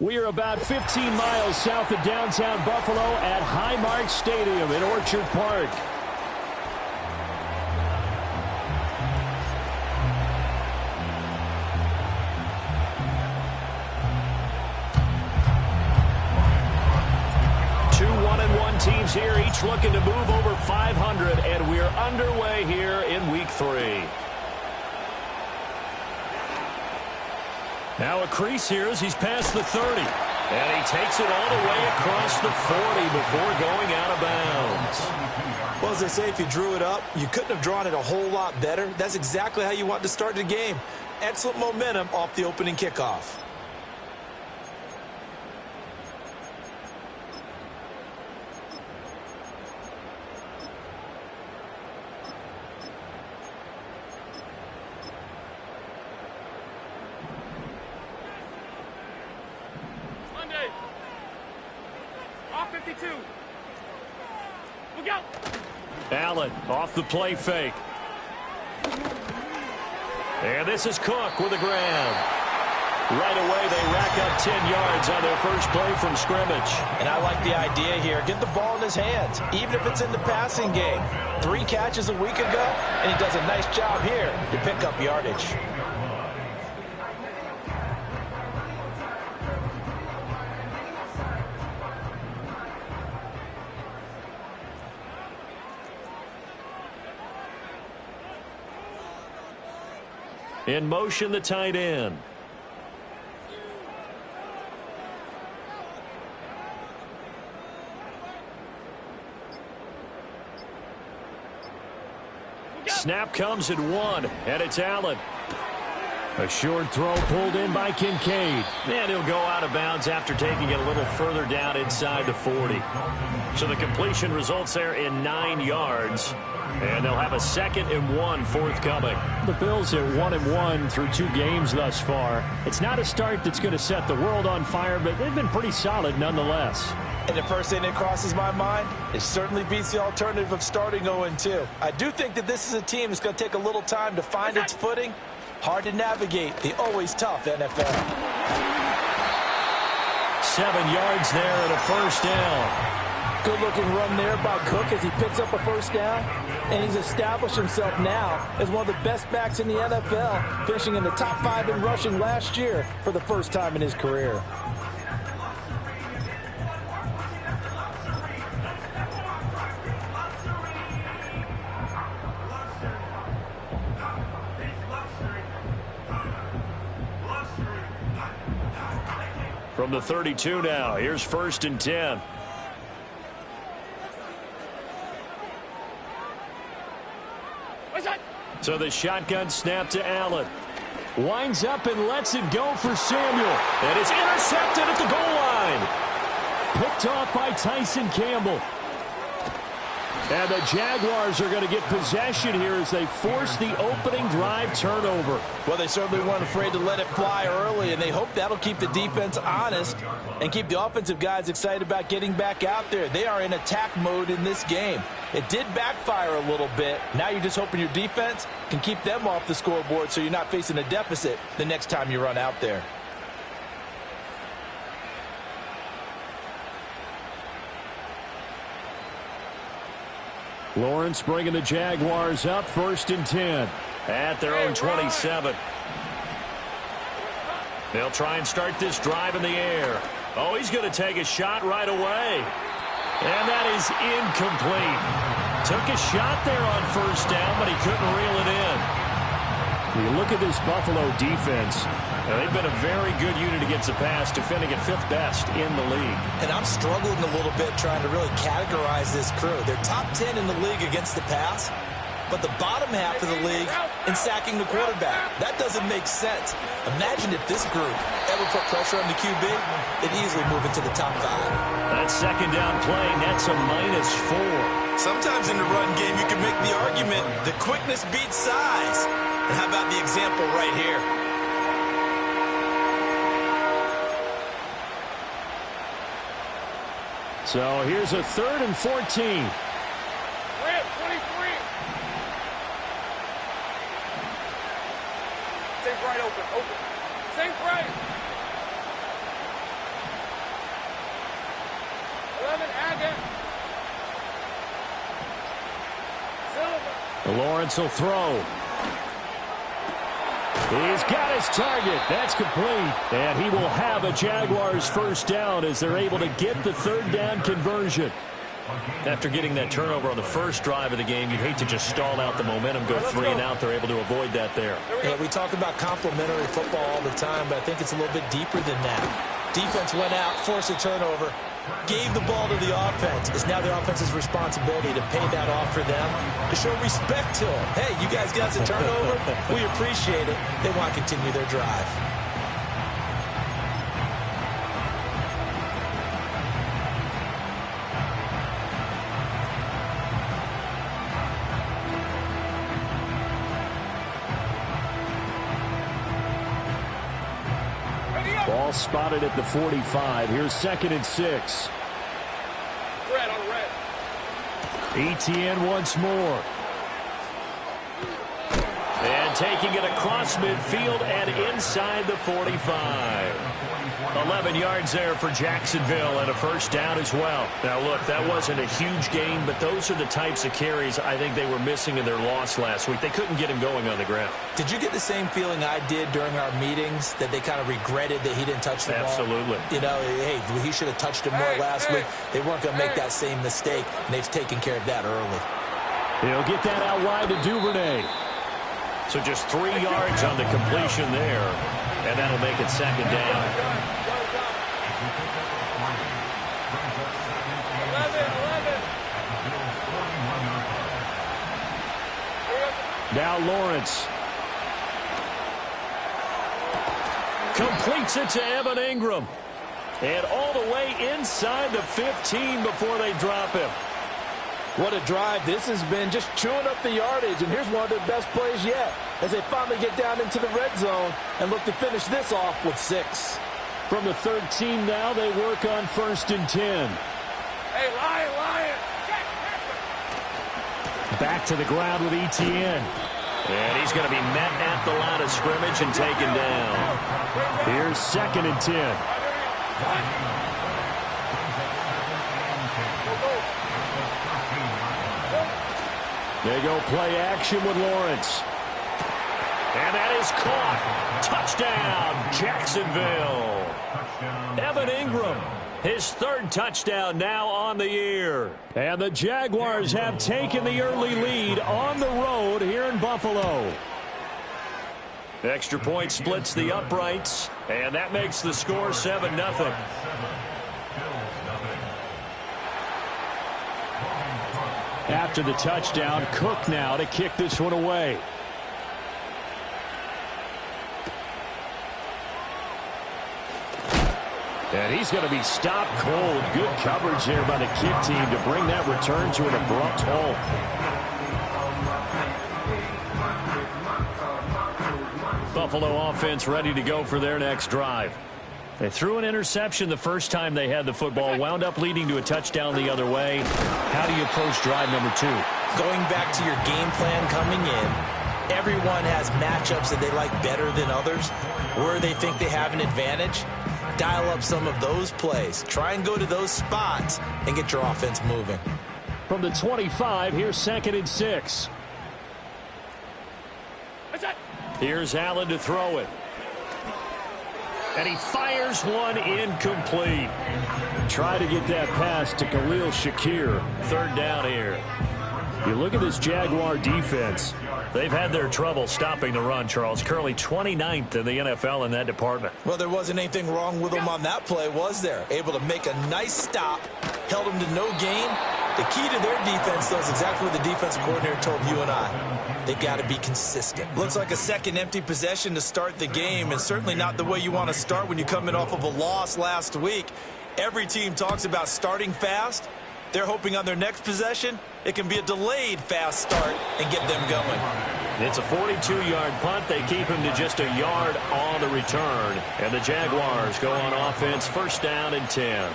We are about 15 miles south of downtown Buffalo at Highmark Stadium in Orchard Park. Two 1-1 teams here, each looking to move over 500, and we're underway here in Week 3. Now a crease here as he's past the 30. And he takes it all the way across the 40 before going out of bounds. Well, as they say, if you drew it up, you couldn't have drawn it a whole lot better. That's exactly how you want to start the game. Excellent momentum off the opening kickoff. Allen off the play fake. And this is Cook with a grab. Right away, they rack up 10 yards on their first play from scrimmage. And I like the idea here. Get the ball in his hands, even if it's in the passing game. 3 catches a week ago, and he does a nice job here to pick up yardage. In motion, the tight end. Snap comes at 1, and it's Allen. A short throw pulled in by Kincaid. And he'll go out of bounds after taking it a little further down inside the 40. So the completion results there in 9 yards. And they'll have a 2nd and 1 forthcoming. The Bills are 1-1 through 2 games thus far. It's not a start that's going to set the world on fire, but they've been pretty solid nonetheless. And the first thing that crosses my mind, it certainly beats the alternative of starting 0-2. I do think that this is a team that's going to take a little time to find its footing. Hard to navigate the always tough NFL. 7 yards there and a first down. Good-looking run there by Cook as he picks up a first down. And he's established himself now as one of the best backs in the NFL, finishing in the top 5 in rushing last year for the first time in his career. From the 32 now, here's 1st and 10. So the shotgun snap to Allen. Winds up and lets it go for Samuel. And it's intercepted at the goal line. Picked off by Tyson Campbell. And the Jaguars are going to get possession here as they force the opening drive turnover. Well, they certainly weren't afraid to let it fly early, and they hope that'll keep the defense honest and keep the offensive guys excited about getting back out there. They are in attack mode in this game. It did backfire a little bit. Now you're just hoping your defense can keep them off the scoreboard so you're not facing a deficit the next time you run out there. Lawrence bringing the Jaguars up, 1st and 10 at their own 27. They'll try and start this drive in the air. Oh, he's going to take a shot right away. And that is incomplete. Took a shot there on 1st down, but he couldn't reel it in. You look at this Buffalo defense. They've been a very good unit against the pass, defending at 5th best in the league. And I'm struggling a little bit trying to really categorize this crew. They're top 10 in the league against the pass, but the bottom half of the league in sacking the quarterback. That doesn't make sense. Imagine if this group ever put pressure on the QB, they'd easily move into the top 5. That 2nd down play, that's a -4. Sometimes in the run game, you can make the argument that quickness beats size. And how about the example right here? So here's a 3rd and 14. Sink right open. Open. Sink right. 11, Agate. Silver. Lawrence will throw. He's got his target. That's complete. And he will have a Jaguars first down as they're able to get the third down conversion. After getting that turnover on the first drive of the game, you'd hate to just stall out the momentum, go 3 and out. They're able to avoid that there. Yeah, we talk about complementary football all the time, but I think it's a little bit deeper than that. Defense went out, forced a turnover, gave the ball to the offense. It's now the offense's responsibility to pay that off for them, to show respect to them. Hey, you guys got the turnover. We appreciate it. They want to continue their drive. Ball spotted at the 45. Here's 2nd and 6. Red on red. ETN once more. And taking it across midfield and inside the 45. 11 yards there for Jacksonville and a first down as well. Now, look, that wasn't a huge gain, but those are the types of carries I think they were missing in their loss last week. They couldn't get him going on the ground. Did you get the same feeling I did during our meetings, that they kind of regretted that he didn't touch the ball? Absolutely. You know, hey, he should have touched it more last week. They weren't going to make that same mistake, and they've taken care of that early. He'll get that out wide to Duvernay. So just 3 yards on the completion there, and that'll make it 2nd down. 11. Now Lawrence. Completes it to Evan Ingram. And all the way inside the 15 before they drop him. What a drive this has been, just chewing up the yardage. And here's one of their best plays yet, as they finally get down into the red zone and look to finish this off with 6. From the 13 now, they work on 1st and 10. Hey, Lion. Back to the ground with ETN. And he's going to be met at the line of scrimmage and taken down. Here's 2nd and 10. They go play action with Lawrence. And that is caught. Touchdown, Jacksonville. Evan Ingram, his 3rd touchdown now on the year. And the Jaguars have taken the early lead on the road here in Buffalo. Extra point splits the uprights, and that makes the score 7-0. After the touchdown, Cook now to kick this one away. And he's going to be stopped cold. Good coverage there by the kick team to bring that return to an abrupt halt. Buffalo offense ready to go for their next drive. They threw an interception the first time they had the football, wound up leading to a touchdown the other way. How do you approach drive number 2? Going back to your game plan coming in, everyone has matchups that they like better than others, where they think they have an advantage. Dial up some of those plays. Try and go to those spots and get your offense moving. From the 25, here's 2nd and 6. Here's Allen to throw it. And he fires one incomplete. Try to get that pass to Khalil Shakir. 3rd down here. You look at this Jaguar defense. They've had their trouble stopping the run, Charles. Currently 29th in the NFL in that department. Well, there wasn't anything wrong with them on that play, was there? Able to make a nice stop, held them to no gain. The key to their defense, though, is exactly what the defensive coordinator told you and I. They've got to be consistent. Looks like a second empty possession to start the game, and certainly not the way you want to start when you come in off of a loss last week. Every team talks about starting fast. They're hoping on their next possession, it can be a delayed fast start and get them going. It's a 42-yard punt. They keep him to just a yard on the return. And the Jaguars go on offense, 1st down and 10.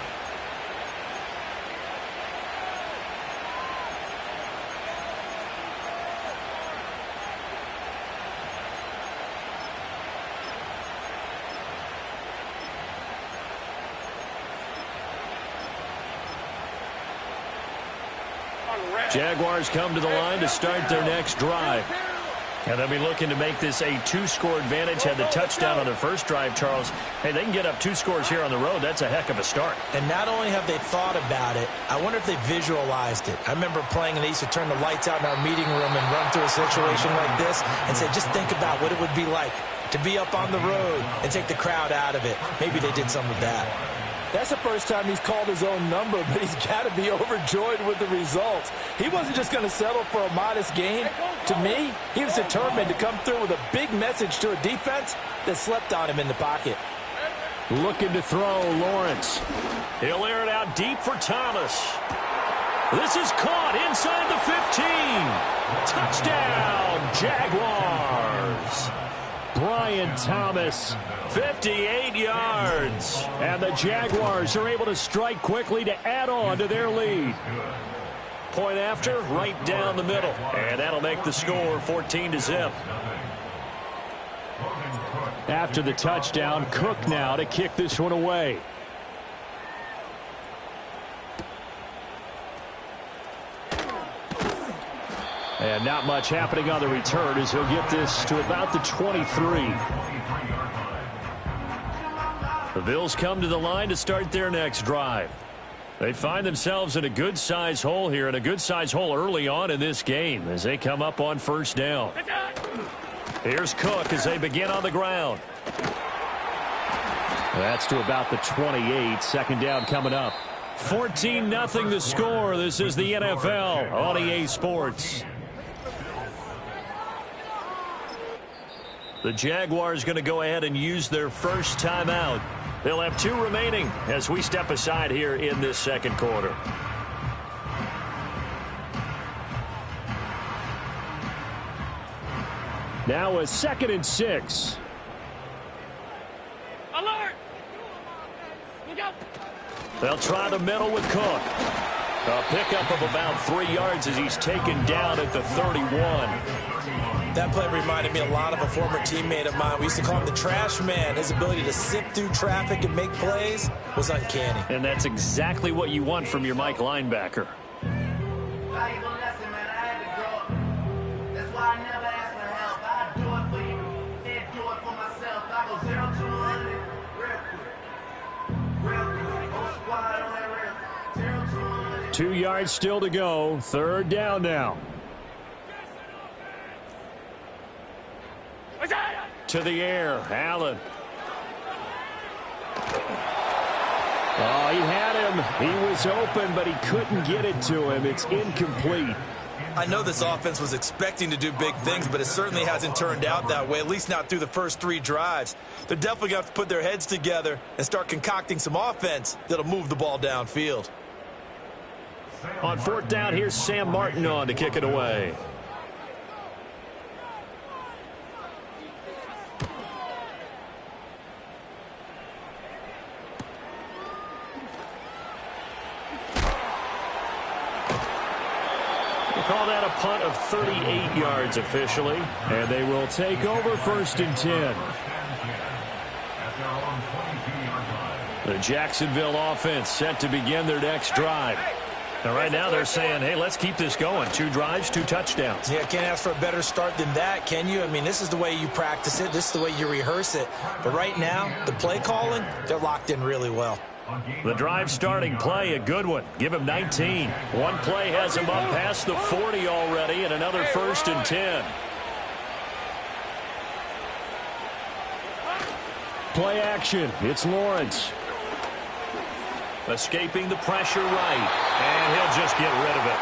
Jaguars come to the line to start their next drive. And they'll be looking to make this a two-score advantage. Had the touchdown on their first drive, Charles. Hey, they can get up 2 scores here on the road. That's a heck of a start. And not only have they thought about it, I wonder if they visualized it. I remember playing and they used to turn the lights out in our meeting room and run through a situation like this and say, just think about what it would be like to be up on the road and take the crowd out of it. Maybe they did some of that. That's the first time he's called his own number, but he's got to be overjoyed with the results. He wasn't just going to settle for a modest gain. To me, he was determined to come through with a big message to a defense that slept on him in the pocket. Looking to throw, Lawrence. He'll air it out deep for Thomas. This is caught inside the 15. Touchdown, Jaguars. Brian Thomas, 58 yards. And the Jaguars are able to strike quickly to add on to their lead. Point after, right down the middle. And that'll make the score 14-0. After the touchdown, Cook now to kick this one away. And not much happening on the return as he'll get this to about the 23. The Bills come to the line to start their next drive. They find themselves in a good-sized hole here, and a good-sized hole early on in this game as they come up on first down. Here's Cook as they begin on the ground. That's to about the 28. Second down coming up. 14-0 the score. This is the NFL on EA Sports. The Jaguars going to go ahead and use their first timeout. They'll have 2 remaining as we step aside here in this second quarter. Now a 2nd and 6. Alert! Look out! They'll try the middle with Cook. A pickup of about 3 yards as he's taken down at the 31. That play reminded me a lot of a former teammate of mine. We used to call him the trash man. His ability to sift through traffic and make plays was uncanny. And that's exactly what you want from your Mike linebacker. Valuable lesson, man. I had to grow up. That's why I never ask for help. I do it for you. Instead, do it for myself. I go 0 to 100 real quick. Real quick. Go squad on that real. 0 to 100. 2 yards still to go. Third down now. To the air, Allen. Oh, he had him. He was open, but he couldn't get it to him. It's incomplete. I know this offense was expecting to do big things, but it certainly hasn't turned out that way, at least not through the first 3 drives. They're definitely going to have to put their heads together and start concocting some offense that'll move the ball downfield. On 4th down, here's Sam Martin on to kick it away. Call that a punt of 38 yards officially. And they will take over 1st and 10. The Jacksonville offense set to begin their next drive. And right now they're saying, hey, let's keep this going. 2 drives, 2 touchdowns. Yeah, can't ask for a better start than that, can you? I mean, this is the way you practice it. This is the way you rehearse it. But right now, the play calling, they're locked in really well. The drive starting play, a good one. Give him 19. One play has him up past the 40 already, and another 1st and 10. Play action. It's Lawrence. Escaping the pressure right, and he'll just get rid of it.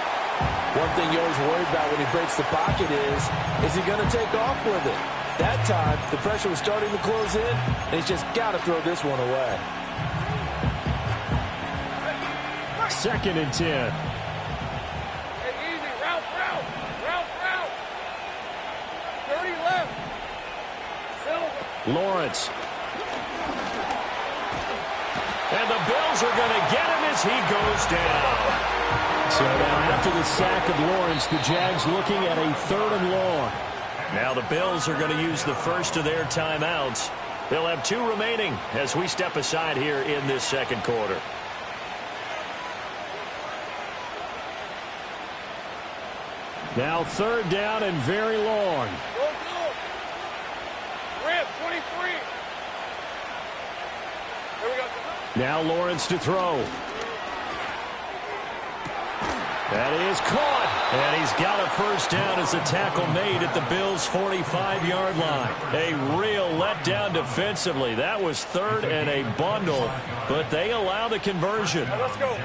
One thing you always worry about when he breaks the pocket is he going to take off with it? That time, the pressure was starting to close in, and he's just got to throw this one away. 2nd and 10. Hey, easy. Route. 30 left. Silver. Lawrence. And the Bills are going to get him as he goes down. So now after the sack of Lawrence, the Jags looking at a 3rd and long. Now the Bills are going to use the first of their timeouts. They'll have 2 remaining as we step aside here in this second quarter. Now 3rd down and very long. Go, go. Rip, 23. Here we go. Now Lawrence to throw. That is caught. And he's got a first down as a tackle made at the Bills' 45-yard line. A real letdown defensively. That was 3rd and a bundle, but they allow the conversion. Let's go.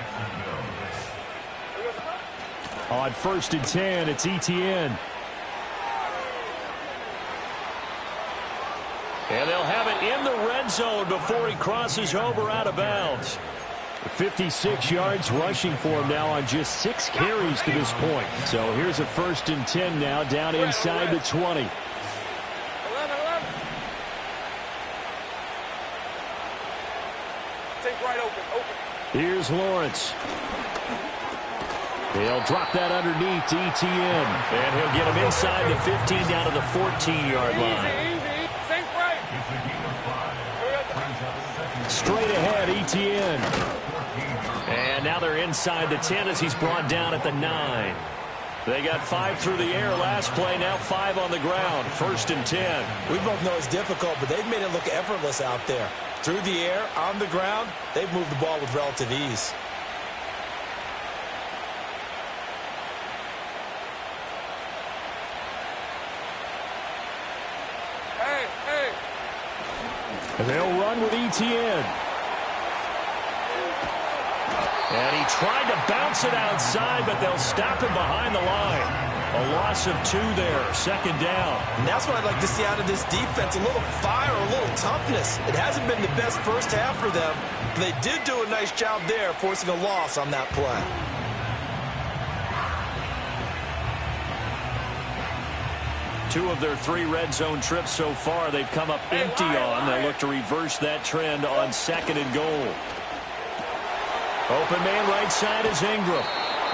On 1st and 10, it's Etienne. And they'll have it in the red zone before he crosses over out of bounds. 56 yards rushing for him now on just 6 carries to this point. So here's a 1st and 10 now down inside the 20. 11. Take right open. Here's Lawrence. He'll drop that underneath to Etienne. And he'll get him inside the 15 down to the 14-yard line. Easy. Think right. Straight ahead, Etienne. And now they're inside the 10 as he's brought down at the 9. They got 5 through the air last play, now 5 on the ground. 1st and 10. We both know it's difficult, but they've made it look effortless out there. Through the air, on the ground, they've moved the ball with relative ease. Hey. They'll run with Etienne. And he tried to bounce it outside, but they'll stop him behind the line. A loss of 2 there, 2nd down. And that's what I'd like to see out of this defense, a little fire, a little toughness. It hasn't been the best first half for them, but they did do a nice job there, forcing a loss on that play. Two of their 3 red zone trips so far, they've come up empty on. They'll look to reverse that trend on 2nd and goal. Open man right side is Ingram.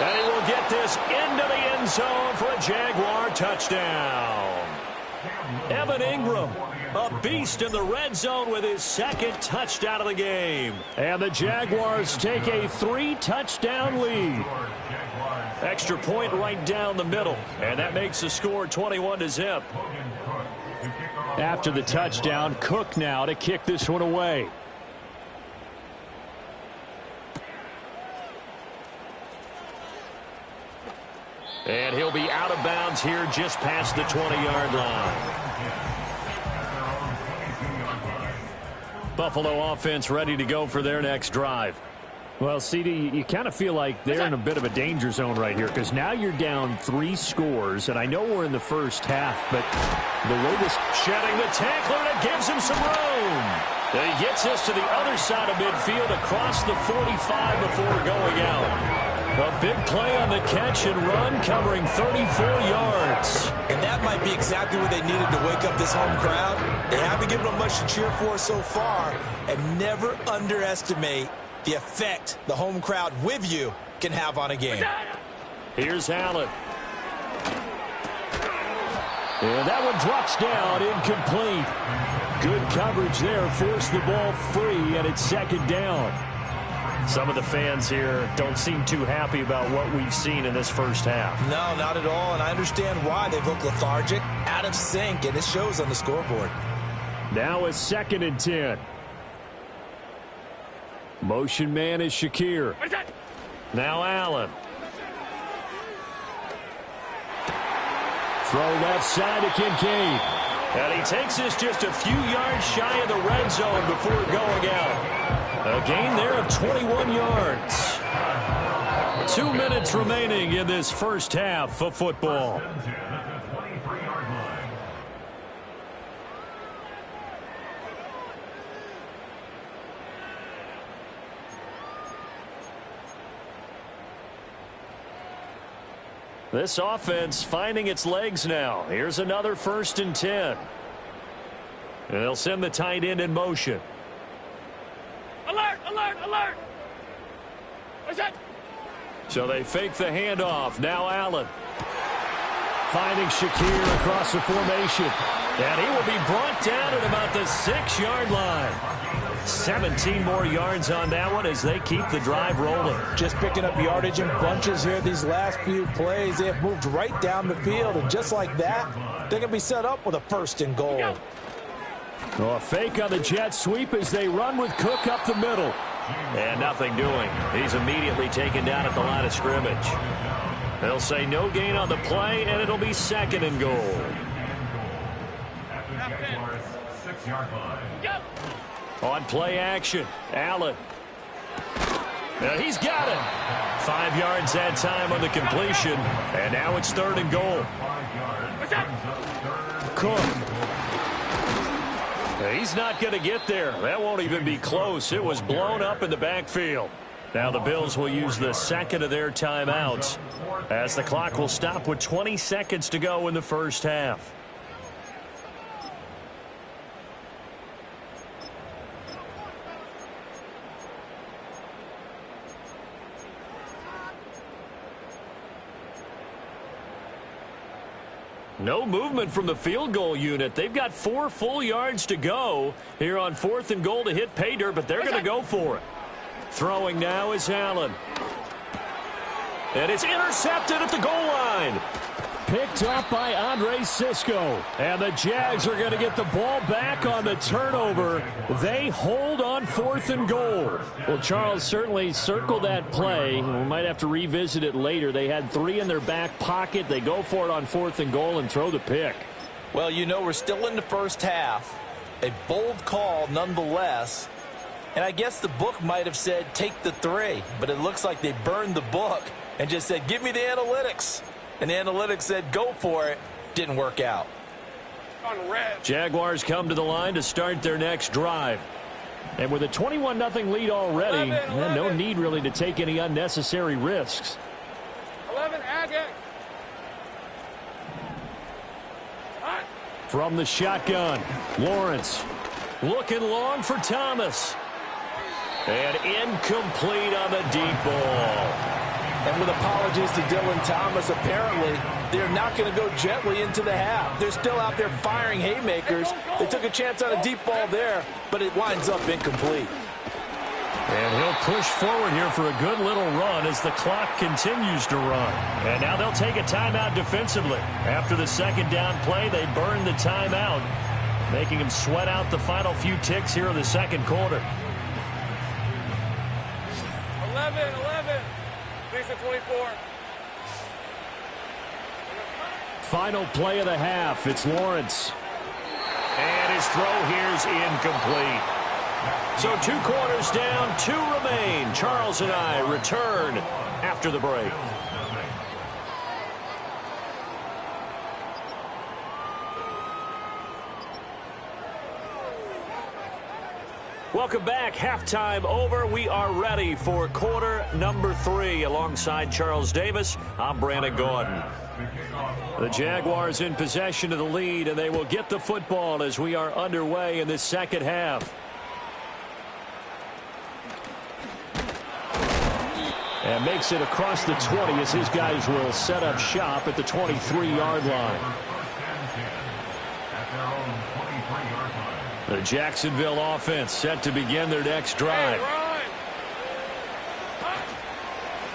And he will get this into the end zone for a Jaguar touchdown. Evan Ingram, a beast in the red zone with his 2nd touchdown of the game. And the Jaguars take a 3-touchdown lead. Extra point right down the middle. And that makes the score 21-0. After the touchdown, Cook now to kick this one away. And he'll be out of bounds here just past the 20-yard line. Buffalo offense ready to go for their next drive. Well, CD, you kind of feel like they're in a bit of a danger zone right here because now you're down 3 scores, and I know we're in the first half, but the way this shedding the tackler, and it gives him some room. He gets us to the other side of midfield across the 45 before going out. A big play on the catch and run, covering 34 yards. And that might be exactly what they needed to wake up this home crowd. They haven't given them much to cheer for so far, and never underestimate the effect the home crowd with you can have on a game. Here's Allen. And that one drops down, incomplete. Good coverage there, forced the ball free, and it's 2nd down. Some of the fans here don't seem too happy about what we've seen in this first half. No, not at all, and I understand why. They've looked lethargic, out of sync, and it shows on the scoreboard. Now it's 2nd and 10. Motion man is Shakir. Now Allen. Throw left side to Kincaid. And he takes this just a few yards shy of the red zone before going out. A gain there of 21 yards. 2 minutes remaining in this first half of football. This offense finding its legs now. Here's another 1st and 10. And they'll send the tight end in motion. Alert, alert, alert. What's that? So they fake the handoff. Now Allen. Finding Shakir across the formation. And he will be brought down at about the 6-yard line. 17 more yards on that one as they keep the drive rolling. Just picking up yardage in bunches here these last few plays. They have moved right down the field, and just like that, they're going to be set up with a 1st and goal. A fake on the jet sweep as they run with Cook up the middle. And nothing doing. He's immediately taken down at the line of scrimmage. They'll say no gain on the play, and it'll be 2nd and goal. On play action, Allen. He's got it. 5 yards that time on the completion, and now it's 3rd and goal. Cook. He's not going to get there. That won't even be close. It was blown up in the backfield. Now the Bills will use the 2nd of their timeouts as the clock will stop with 20 seconds to go in the first half. No movement from the field goal unit. They've got 4 full yards to go here on 4th and goal to hit pay dirt, but they're going to go for it. Throwing now is Allen. And it's intercepted at the goal line. Picked up by Andre Sisco. And the Jags are going to get the ball back on the turnover. They hold on 4th and goal. Well, Charles certainly circled that play. We might have to revisit it later. They had 3 in their back pocket. They go for it on 4th and goal and throw the pick. Well, you know, we're still in the first half. A bold call nonetheless. And I guess the book might have said take the 3. But it looks like they burned the book and just said give me the analytics. And the analytics said go for it. Didn't work out. Jaguars come to the line to start their next drive. And with a 21-0 lead already, no need really to take any unnecessary risks. 11, Agate. From the shotgun, Lawrence looking long for Thomas. And incomplete on the deep ball. And with apologies to Dylan Thomas, apparently they're not going to go gently into the half. They're still out there firing haymakers. They took a chance on a deep ball there, but it winds up incomplete. And he'll push forward here for a good little run as the clock continues to run. And now they'll take a timeout defensively. After the 2nd down play, they burn the timeout, making them sweat out the final few ticks here in the 2nd quarter. 11. 24. Final play of the half. It's Lawrence. And his throw here's incomplete. So 2 quarters down, 2 remain. Charles and I return after the break. Welcome back. Halftime over. We are ready for quarter number 3. Alongside Charles Davis, I'm Brandon Gordon. The Jaguars in possession of the lead, and they will get the football as we are underway in this 2nd half. And makes it across the 20 as his guys will set up shop at the 23-yard line. The Jacksonville offense set to begin their next drive.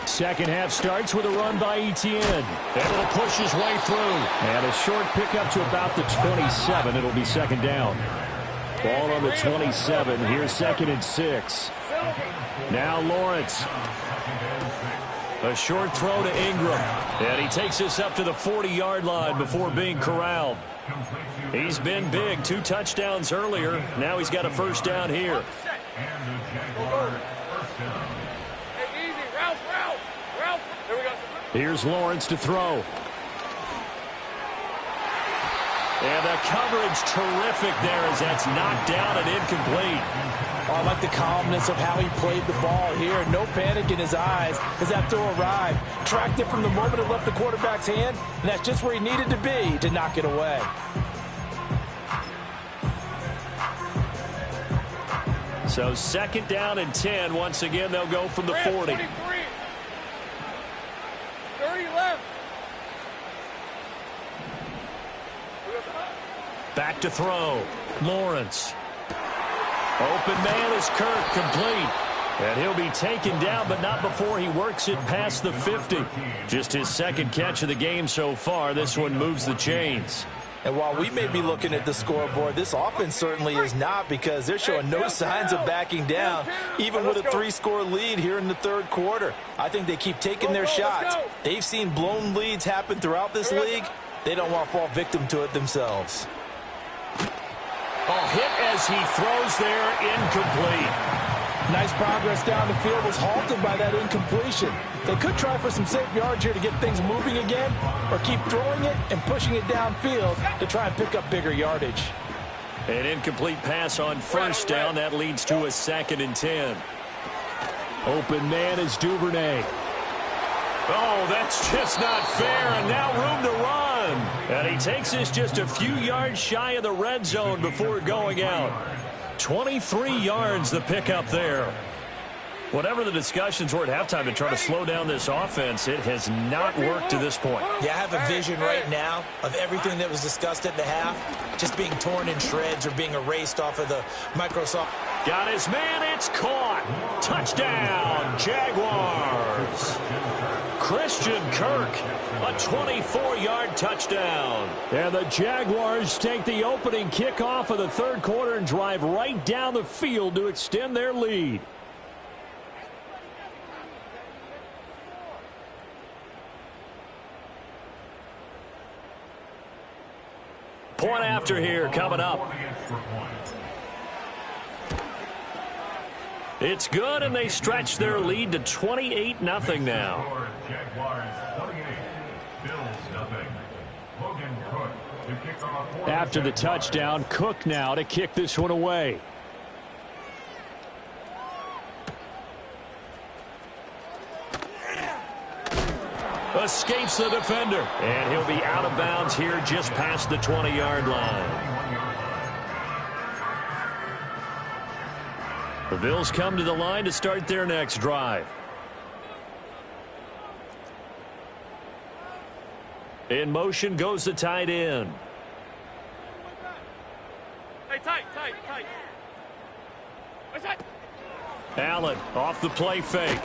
Second half starts with a run by Etienne. And it'll push his way through. And a short pickup to about the 27. It'll be 2nd down. Ball on the 27. Here's 2nd and 6. Now Lawrence. A short throw to Ingram. And he takes this up to the 40-yard line before being corralled. He's been big. 2 touchdowns earlier. Now he's got a 1st down here. Here's Lawrence to throw. And the coverage terrific there as that's knocked down and incomplete. Oh, I like the calmness of how he played the ball here. No panic in his eyes as that throw arrived. Tracked it from the moment it left the quarterback's hand, and that's just where he needed to be to knock it away. So 2nd down and 10. Once again, they'll go from the 40. 30 left. Back to throw. Lawrence. Open man is Kirk, complete. And he'll be taken down, but not before he works it past the 50. Just his second catch of the game so far. This one moves the chains. And while we may be looking at the scoreboard, this offense certainly is not, because they're showing no signs of backing down, even with a 3-score lead here in the third quarter. I think they keep taking their shots. They've seen blown leads happen throughout this league. They don't want to fall victim to it themselves. Oh, hit as he throws there, incomplete. Nice progress down the field was halted by that incompletion. They could try for some safe yards here to get things moving again, or keep throwing it and pushing it downfield to try and pick up bigger yardage. An incomplete pass on first down. That leads to a 2nd and 10. Open man is Duvernay. Oh, that's just not fair, and now room to run. And he takes this just a few yards shy of the red zone before going out. 23 yards the pickup there. Whatever the discussions were at halftime to try to slow down this offense, it has not worked to this point. Yeah, I have a vision right now of everything that was discussed at the half just being torn in shreds or being erased off of the Microsoft. Got his man, it's caught. Touchdown, Jaguars. Christian Kirk, a 24-yard touchdown. And the Jaguars take the opening kickoff of the third quarter and drive right down the field to extend their lead. Point after here coming up. It's good, and they stretch their lead to 28-0 now. After the touchdown, Cook now to kick this one away. Escapes the defender, and he'll be out of bounds here just past the 20-yard line. The Bills come to the line to start their next drive. In motion goes the tight end. Hey, tight. What's that? Allen off the play fake.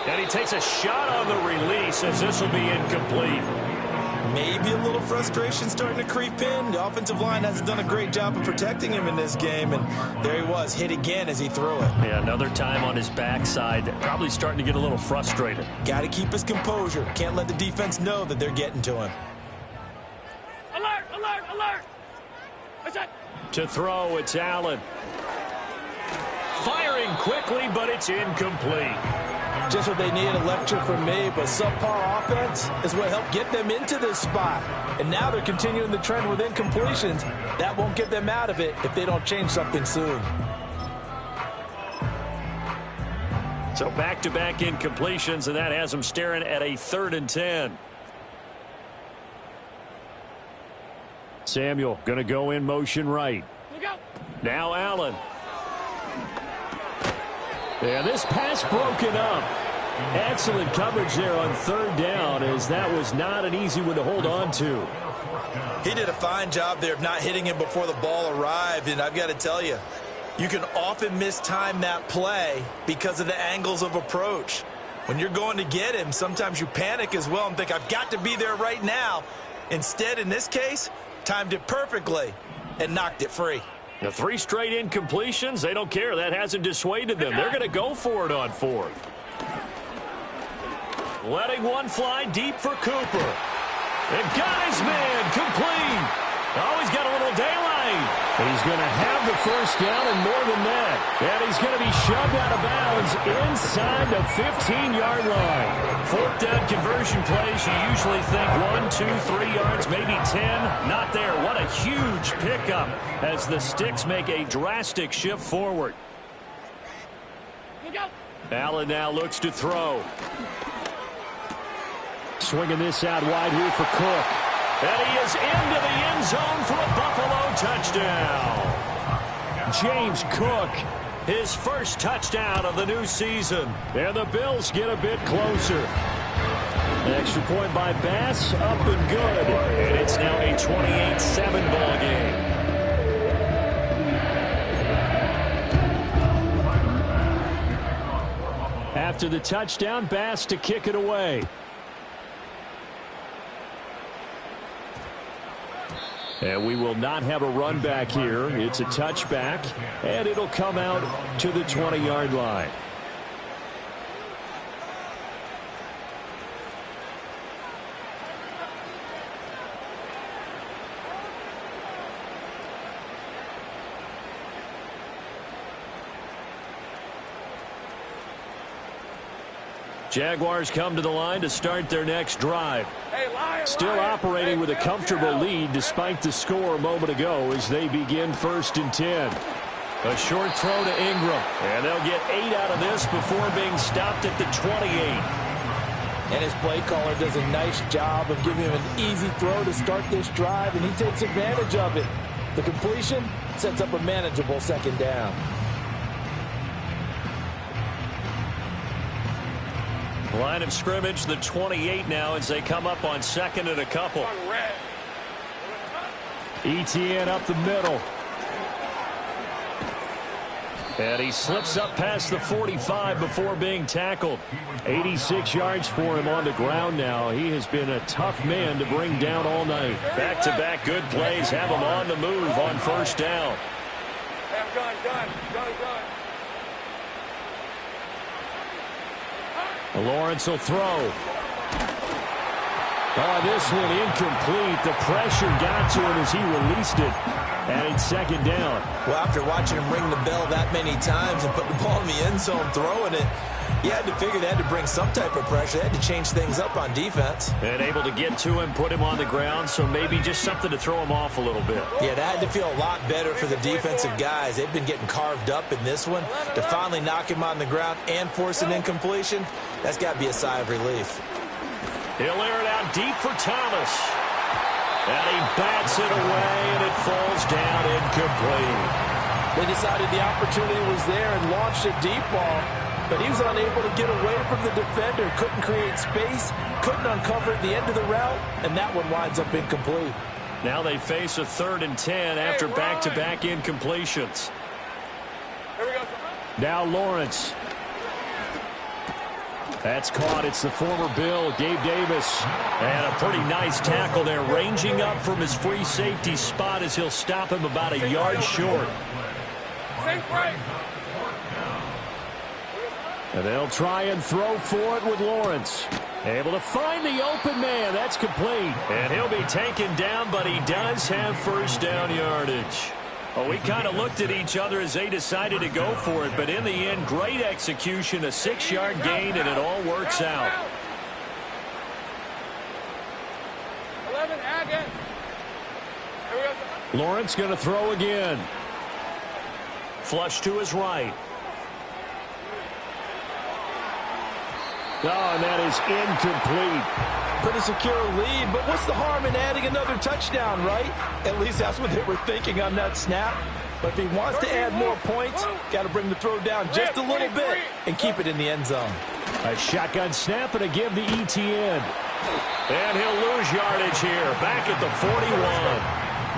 And he takes a shot on the release as this will be incomplete. Maybe a little frustration starting to creep in. The offensive line hasn't done a great job of protecting him in this game, and there he was, hit again as he threw it. Yeah, another time on his backside, probably starting to get a little frustrated. Got to keep his composure. Can't let the defense know that they're getting to him. Alert! What's that? To throw, it's Allen. Firing quickly, but it's incomplete. Just what they need, a lecture from me, but subpar offense is what helped get them into this spot. And now they're continuing the trend with incompletions. That won't get them out of it if they don't change something soon. So back-to-back incompletions, and that has them staring at a 3rd and 10. Samuel going to go in motion right. Look out. Now Allen. And this pass broken up. Excellent coverage there on 3rd down, as that was not an easy one to hold on to. He did a fine job there of not hitting him before the ball arrived, and I've got to tell you, you can often mistime that play because of the angles of approach. When you're going to get him, sometimes you panic as well and think, I've got to be there right now. Instead, in this case, timed it perfectly and knocked it free. The 3 straight incompletions, they don't care. That hasn't dissuaded them. They're going to go for it on 4th. Letting one fly deep for Cooper. And got his man complete. Oh, he's got a little daylight. He's going to have the first down and more than that. And he's going to be shoved out of bounds inside the 15-yard line. 4th down conversion plays, you usually think 1, 2, 3 yards, maybe 10. Not there. What a huge pickup as the Sticks make a drastic shift forward. Look out. Allen now looks to throw. Swinging this out wide here for Cook. And he is into the end zone for a Buffalo touchdown. James Cook, his first touchdown of the new season. And the Bills get a bit closer. An extra point by Bass, up and good. And it's now a 28-7 ball game. After the touchdown, Bass to kick it away. And we will not have a run back here. It's a touchback, and it'll come out to the 20-yard line. Jaguars come to the line to start their next drive. Still operating with a comfortable lead despite the score a moment ago as they begin 1st and 10. A short throw to Ingram, and they'll get 8 out of this before being stopped at the 28. And his play caller does a nice job of giving him an easy throw to start this drive, and he takes advantage of it. The completion sets up a manageable 2nd down. Line of scrimmage, the 28 now as they come up on 2nd and a couple. ETN up the middle. And he slips up past the 45 before being tackled. 86 yards for him on the ground now. He has been a tough man to bring down all night. Back-to-back good plays have him on the move on 1st down. Lawrence will throw. Oh, this one incomplete. The pressure got to him as he released it. And it's 2nd down. Well, after watching him ring the bell that many times and put the ball in the end zone throwing it, you had to figure they had to bring some type of pressure. They had to change things up on defense. And able to get to him, put him on the ground, so maybe just something to throw him off a little bit. Yeah, that had to feel a lot better for the defensive guys. They've been getting carved up in this one. To finally knock him on the ground and force an incompletion, that's got to be a sigh of relief. He'll air it out deep for Thomas. And he bats it away, and it falls down incomplete. They decided the opportunity was there and launched a deep ball, but he was unable to get away from the defender. Couldn't create space, couldn't uncover at the end of the route, and that one winds up incomplete. Now they face a 3rd and 10 after back-to-back incompletions. Now Lawrence. That's caught. It's the former Bill, Gabe Davis. And a pretty nice tackle there, ranging up from his free safety spot as he'll stop him about a yard short. And they'll try and throw for it with Lawrence. Able to find the open man. That's complete. And he'll be taken down, but he does have 1st down yardage. Well, we kind of looked at each other as they decided to go for it, but in the end, great execution, a 6-yard gain, and it all works out. 11, again. Lawrence going to throw again. Flush to his right. Oh, and that is incomplete. Pretty secure lead, but what's the harm in adding another touchdown, right? At least that's what they were thinking on that snap. But if he wants to add more points, got to bring the throw down just a little bit and keep it in the end zone. A shotgun snap and a give to ETN. And he'll lose yardage here, back at the 41.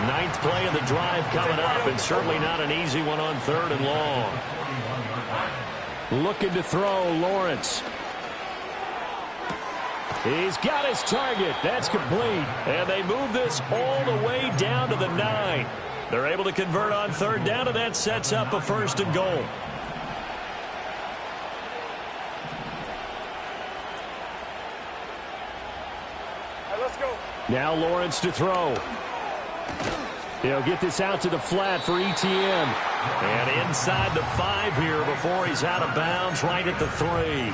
9th play of the drive coming up, and certainly not an easy one on 3rd and long. Looking to throw, Lawrence. He's got his target. That's complete. And they move this all the way down to the 9. They're able to convert on 3rd down, and that sets up a 1st and goal. Let's go. Now Lawrence to throw. He'll get this out to the flat for ETN. And inside the 5 here before he's out of bounds, right at the 3.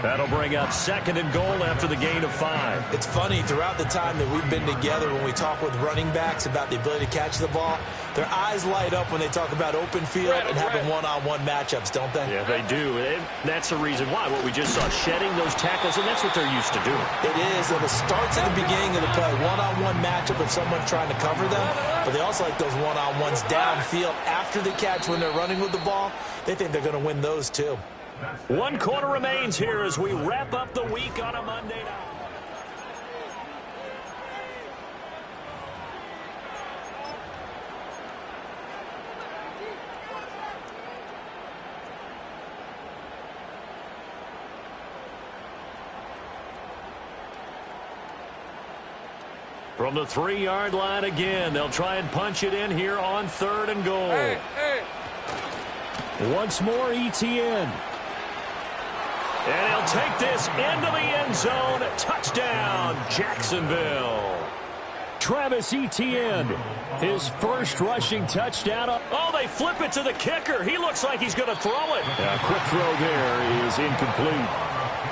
That'll bring up 2nd and goal after the gain of 5. It's funny, throughout the time that we've been together, when we talk with running backs about the ability to catch the ball, their eyes light up when they talk about open field and having one-on-one matchups, don't they? Yeah, they do. And that's the reason why. What we just saw, shedding those tackles, and that's what they're used to doing. It is, and it starts at the beginning of the play. One-on-one matchup of someone trying to cover them, but they also like those one-on-ones downfield after the catch when they're running with the ball. They think they're going to win those, too. 1 quarter remains here as we wrap up the week on a Monday night. From the 3-yard line again, they'll try and punch it in here on 3rd and goal. Once more, ETN. And he'll take this into the end zone. Touchdown, Jacksonville. Travis Etienne, his first rushing touchdown. Oh, they flip it to the kicker. He looks like he's going to throw it. A quick throw there is incomplete.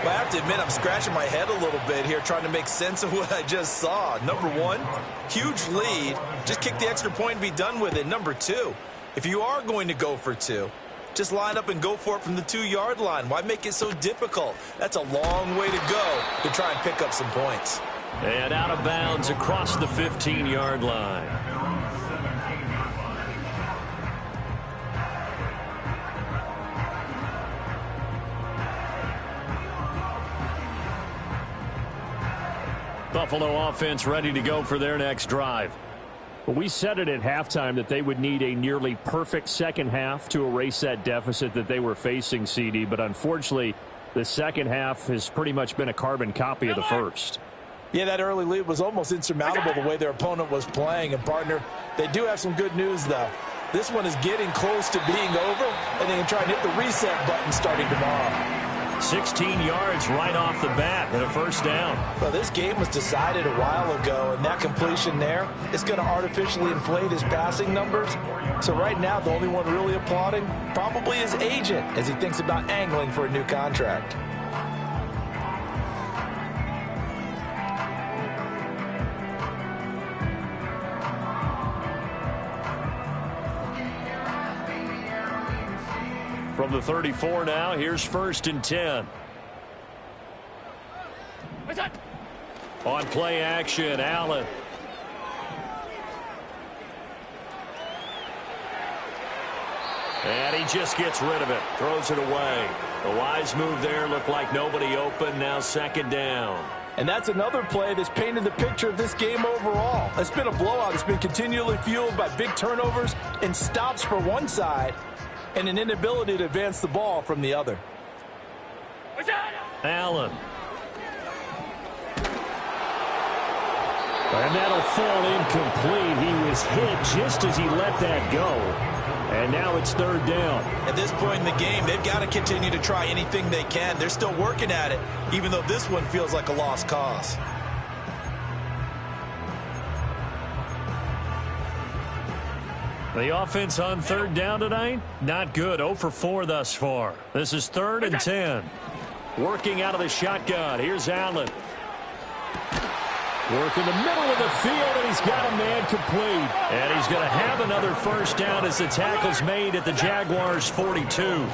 Well, I have to admit, I'm scratching my head a little bit here trying to make sense of what I just saw. Number one, huge lead. Just kick the extra point and be done with it. Number two, if you are going to go for two, just line up and go for it from the 2-yard line. Why make it so difficult? That's a long way to go to try and pick up some points. And out of bounds across the 15-yard line. Buffalo offense ready to go for their next drive. Well, we said it at halftime that they would need a nearly perfect second half to erase that deficit that they were facing, CD. But unfortunately, the second half has pretty much been a carbon copy of the first. Yeah, that early lead was almost insurmountable the way their opponent was playing. And, partner, they do have some good news, though. This one is getting close to being over, and they can try and hit the reset button starting tomorrow. 16 yards right off the bat and a first down. Well, this game was decided a while ago, and that completion there is going to artificially inflate his passing numbers. So right now, the only one really applauding probably his agent as he thinks about angling for a new contract. From the 34 now, here's 1st and 10. On play action, Allen. And he just gets rid of it, throws it away. The wise move there, looked like nobody open, now 2nd down. And that's another play that's painted the picture of this game overall. It's been a blowout. It's been continually fueled by big turnovers and stops for one side and an inability to advance the ball from the other. Allen. And that'll fall incomplete. He was hit just as he let that go. And now it's 3rd down. At this point in the game, they've got to continue to try anything they can. They're still working at it, even though this one feels like a lost cause. The offense on 3rd down tonight, not good. 0 for 4 thus far. This is 3rd and 10. Working out of the shotgun. Here's Allen. Work in the middle of the field, and he's got a man complete. And he's going to have another first down as the tackle's made at the Jaguars' 42.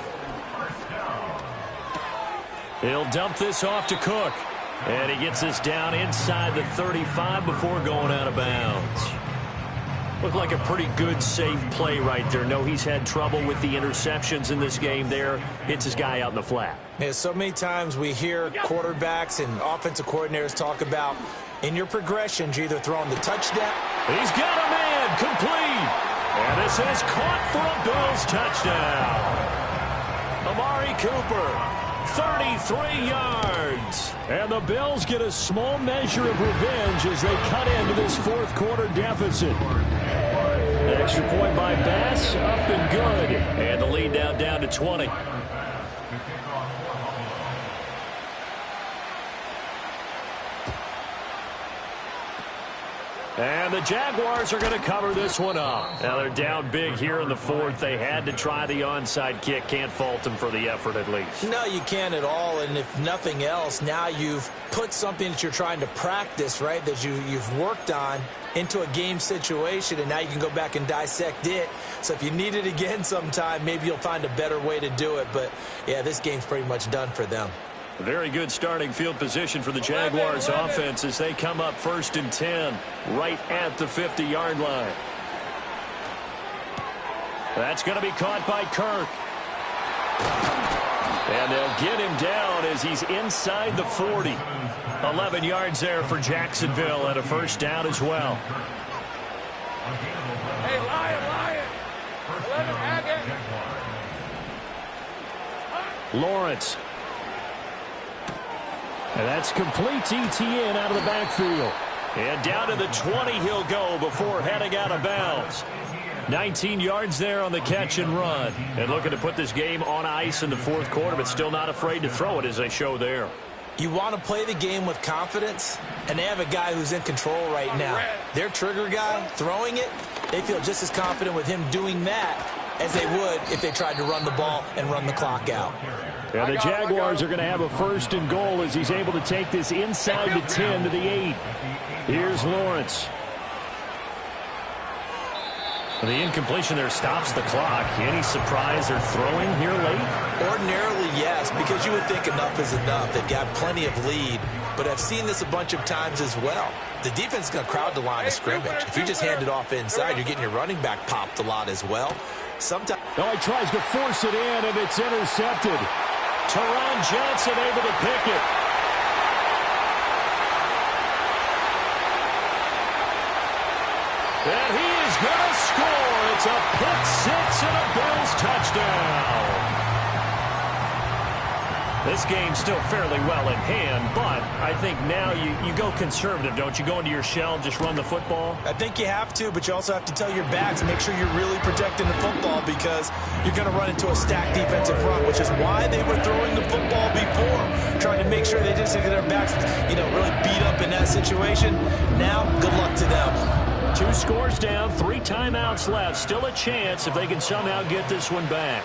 He'll dump this off to Cook. And he gets this down inside the 35 before going out of bounds. Looked like a pretty good, safe play right there. No, he's had trouble with the interceptions in this game there. Hits his guy out in the flat. Yeah, so many times we hear quarterbacks and offensive coordinators talk about in your progressions, you're either throwing the touchdown. He's got a man complete. And this is caught for a Bills touchdown. Amari Cooper, 33 yards. And the Bills get a small measure of revenge as they cut into this 4th quarter deficit. The extra point by Bass, up and good. And the lead now down to 20. And the Jaguars are going to cover this one up. Now they're down big here in the 4th. They had to try the onside kick. Can't fault them for the effort at least. No, you can't at all. And if nothing else, now you've put something that you're trying to practice, right, that you've worked on into a game situation, and now you can go back and dissect it. So if you need it again sometime, maybe you'll find a better way to do it. But, yeah, this game's pretty much done for them. Very good starting field position for the Jaguars offense as they come up 1st and 10 right at the 50-yard line. That's going to be caught by Kirk. And they'll get him down as he's inside the 40. 11 yards there for Jacksonville and a first down as well. Hey, Lion. 11 again. Lawrence. And that's complete to ETN out of the backfield. And down to the 20 he'll go before heading out of bounds. 19 yards there on the catch and run. And looking to put this game on ice in the fourth quarter, but still not afraid to throw it as they show there. You want to play the game with confidence, and they have a guy who's in control right now. Their trigger guy throwing it, they feel just as confident with him doing that as they would if they tried to run the ball and run the clock out. And the Jaguars are going to have a first and goal as he's able to take this inside the 10 to the 8. Here's Lawrence. The incompletion there stops the clock. Any surprise they're throwing here late? Ordinarily, yes, because you would think enough is enough. They've got plenty of lead, but I've seen this a bunch of times as well. The defense is going to crowd the line of scrimmage. If you just hand it off inside, you're getting your running back popped a lot as well. Sometimes. Oh, he tries to force it in, and it's intercepted. Teron Johnson able to pick it. And he is going to score. It's a pick six and a Bills touchdown. This game's still fairly well in hand, but I think now you go conservative, don't you? Go into your shell and just run the football? I think you have to, but you also have to tell your backs, make sure you're really protecting the football because you're going to run into a stacked defensive front, which is why they were throwing the football before, trying to make sure they didn't get their backs, really beat up in that situation. Now, good luck to them. 2 scores down, 3 timeouts left. Still a chance if they can somehow get this one back.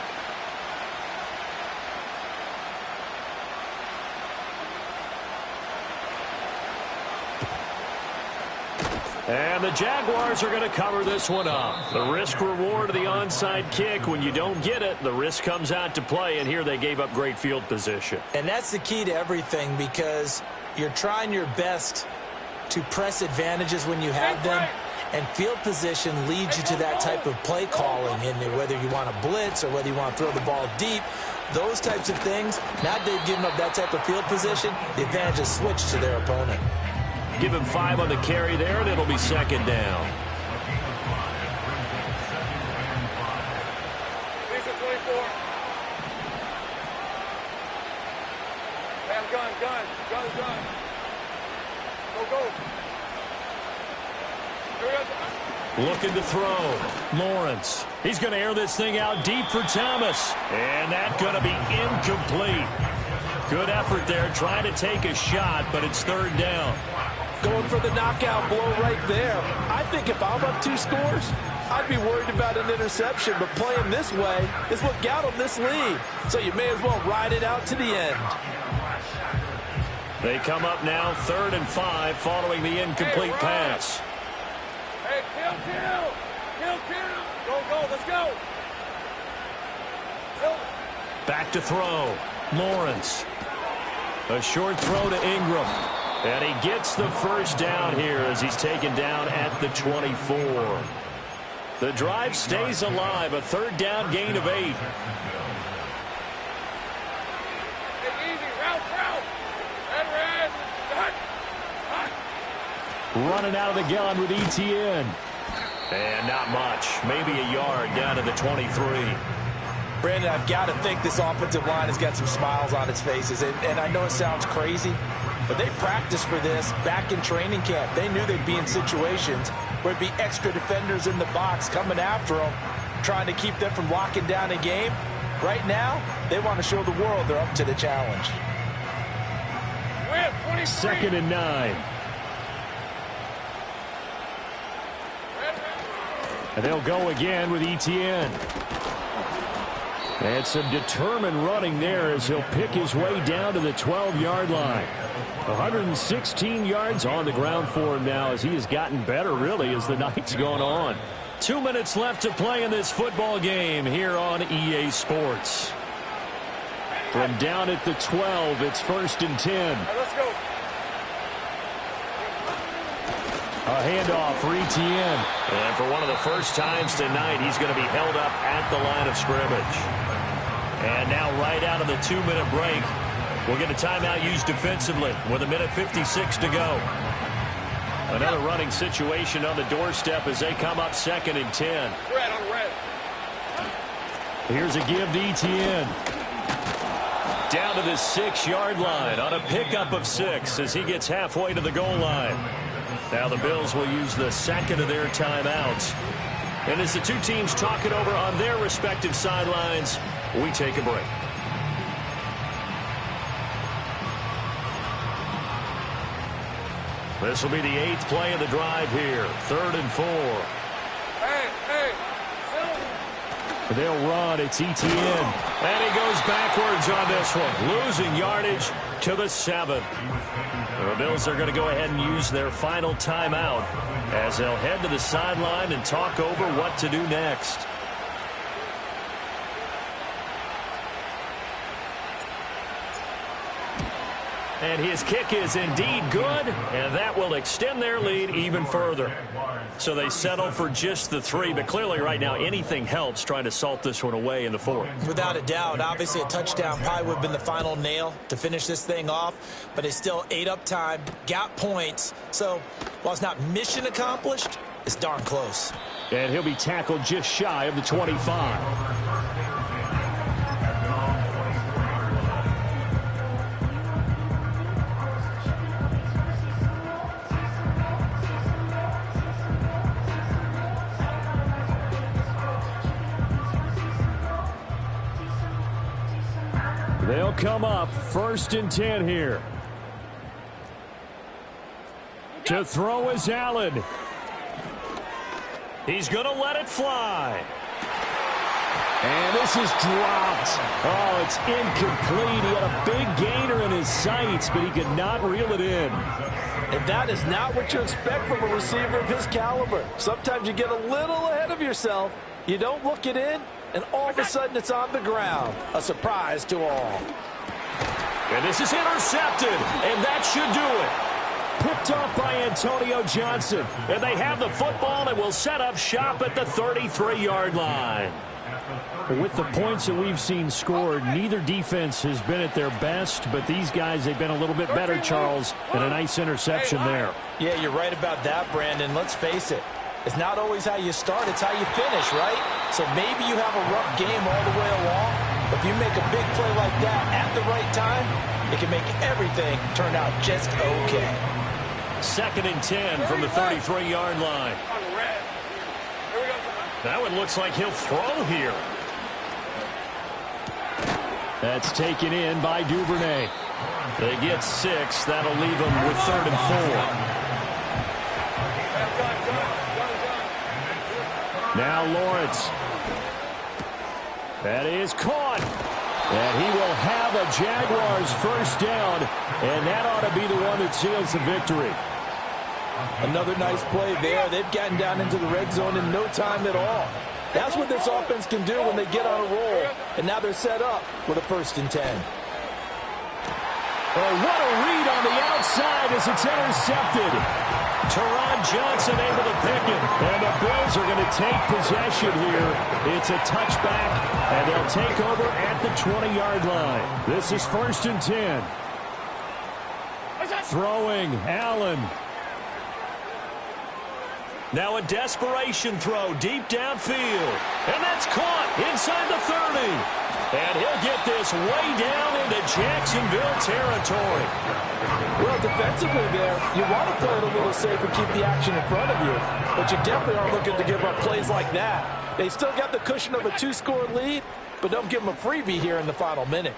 And the Jaguars are going to cover this one up. The risk-reward of the onside kick. When you don't get it, the risk comes out to play, and here they gave up great field position. And that's the key to everything because you're trying your best to press advantages when you have them, and field position leads you to that type of play calling, and whether you want to blitz or whether you want to throw the ball deep, those types of things. Now they've given up that type of field position, the advantage is switched to their opponent. Give him 5 on the carry there, and it'll be second down. These are 24. Bam, gun. Go. Looking to throw. Lawrence. He's going to air this thing out deep for Thomas. And that's going to be incomplete. Good effort there, trying to take a shot, but it's third down. Going for the knockout blow right there. I think if I'm up 2 scores, I'd be worried about an interception, but playing this way is what got them this lead. So you may as well ride it out to the end. They come up now 3rd and 5 following the incomplete pass. Hey, kill. Go, let's go. Back to throw. Lawrence. A short throw to Ingram. And he gets the first down here as he's taken down at the 24. The drive stays alive. A 3rd down gain of 8. Running out of the gun with ETN. And not much. Maybe a yard down to the 23. Brandon, I've got to think this offensive line has got some smiles on its faces. And I know it sounds crazy, but they practiced for this back in training camp. They knew they'd be in situations where it'd be extra defenders in the box coming after them, trying to keep them from locking down a game. Right now, they want to show the world they're up to the challenge. 2nd and 9. And they'll go again with ETN. And some determined running there as he'll pick his way down to the 12-yard line. 116 yards on the ground for him now as he has gotten better, really, as the night's gone on. 2 minutes left to play in this football game here on EA Sports. From down at the 12, it's 1st and 10. Let's go. A handoff for ETN. And for one of the first times tonight, he's going to be held up at the line of scrimmage. And now right out of the 2-minute break, we'll get a timeout used defensively with 1:56 to go. Another running situation on the doorstep as they come up 2nd and 10. Red on red. Here's a give to ETN. Down to the 6-yard line on a pickup of 6 as he gets halfway to the goal line. Now the Bills will use the second of their timeouts. And as the two teams talk it over on their respective sidelines, we take a break. This will be the 8th play of the drive here. 3rd and 4. They'll run. It's Etienne. And he goes backwards on this one. Losing yardage to the 7. The Bills are going to go ahead and use their final timeout as they'll head to the sideline and talk over what to do next. And his kick is indeed good, and that will extend their lead even further. So they settle for just the 3, but clearly right now anything helps trying to salt this one away in the 4th. Without a doubt, obviously a touchdown probably would have been the final nail to finish this thing off, but it's still ate up time, got points. So while it's not mission accomplished, it's darn close. And he'll be tackled just shy of the 25. They'll come up 1st and 10 here. To throw is Allen. He's going to let it fly. And this is dropped. Oh, it's incomplete. He had a big gainer in his sights, but he could not reel it in. And that is not what you expect from a receiver of his caliber. Sometimes you get a little ahead of yourself. You don't look it in, and all of a sudden it's on the ground. A surprise to all. And this is intercepted, and that should do it. Picked off by Antonio Johnson. And they have the football and will set up shop at the 33-yard line. With the points that we've seen scored, neither defense has been at their best, but these guys, they've been a little bit better, Charles, and a nice interception there. Yeah, you're right about that, Brandon. Let's face it. It's not always how you start, it's how you finish, right? So maybe you have a rough game all the way along, but if you make a big play like that at the right time, it can make everything turn out just okay. 2nd and 10 from the 33-yard line. That one looks like he'll throw here. That's taken in by Duvernay. They get 6. That'll leave them with 3rd and 4. Now Lawrence. That is caught. And he will have a Jaguars first down, and that ought to be the one that seals the victory. Another nice play there. They've gotten down into the red zone in no time at all. That's what this offense can do when they get on a roll. And now they're set up with a 1st and 10. Oh, what a read on the outside as it's intercepted. Teron Johnson able to pick it. And the Bills are going to take possession here. It's a touchback, and they'll take over at the 20-yard line. This is 1st and 10. Throwing, Allen. Now a desperation throw deep downfield. And that's caught inside the 30. And he'll get this way down into Jacksonville territory. Well, defensively there, you want to play it a little safe and keep the action in front of you. But you definitely aren't looking to give up plays like that. They still got the cushion of a 2-score lead, but don't give them a freebie here in the final minute.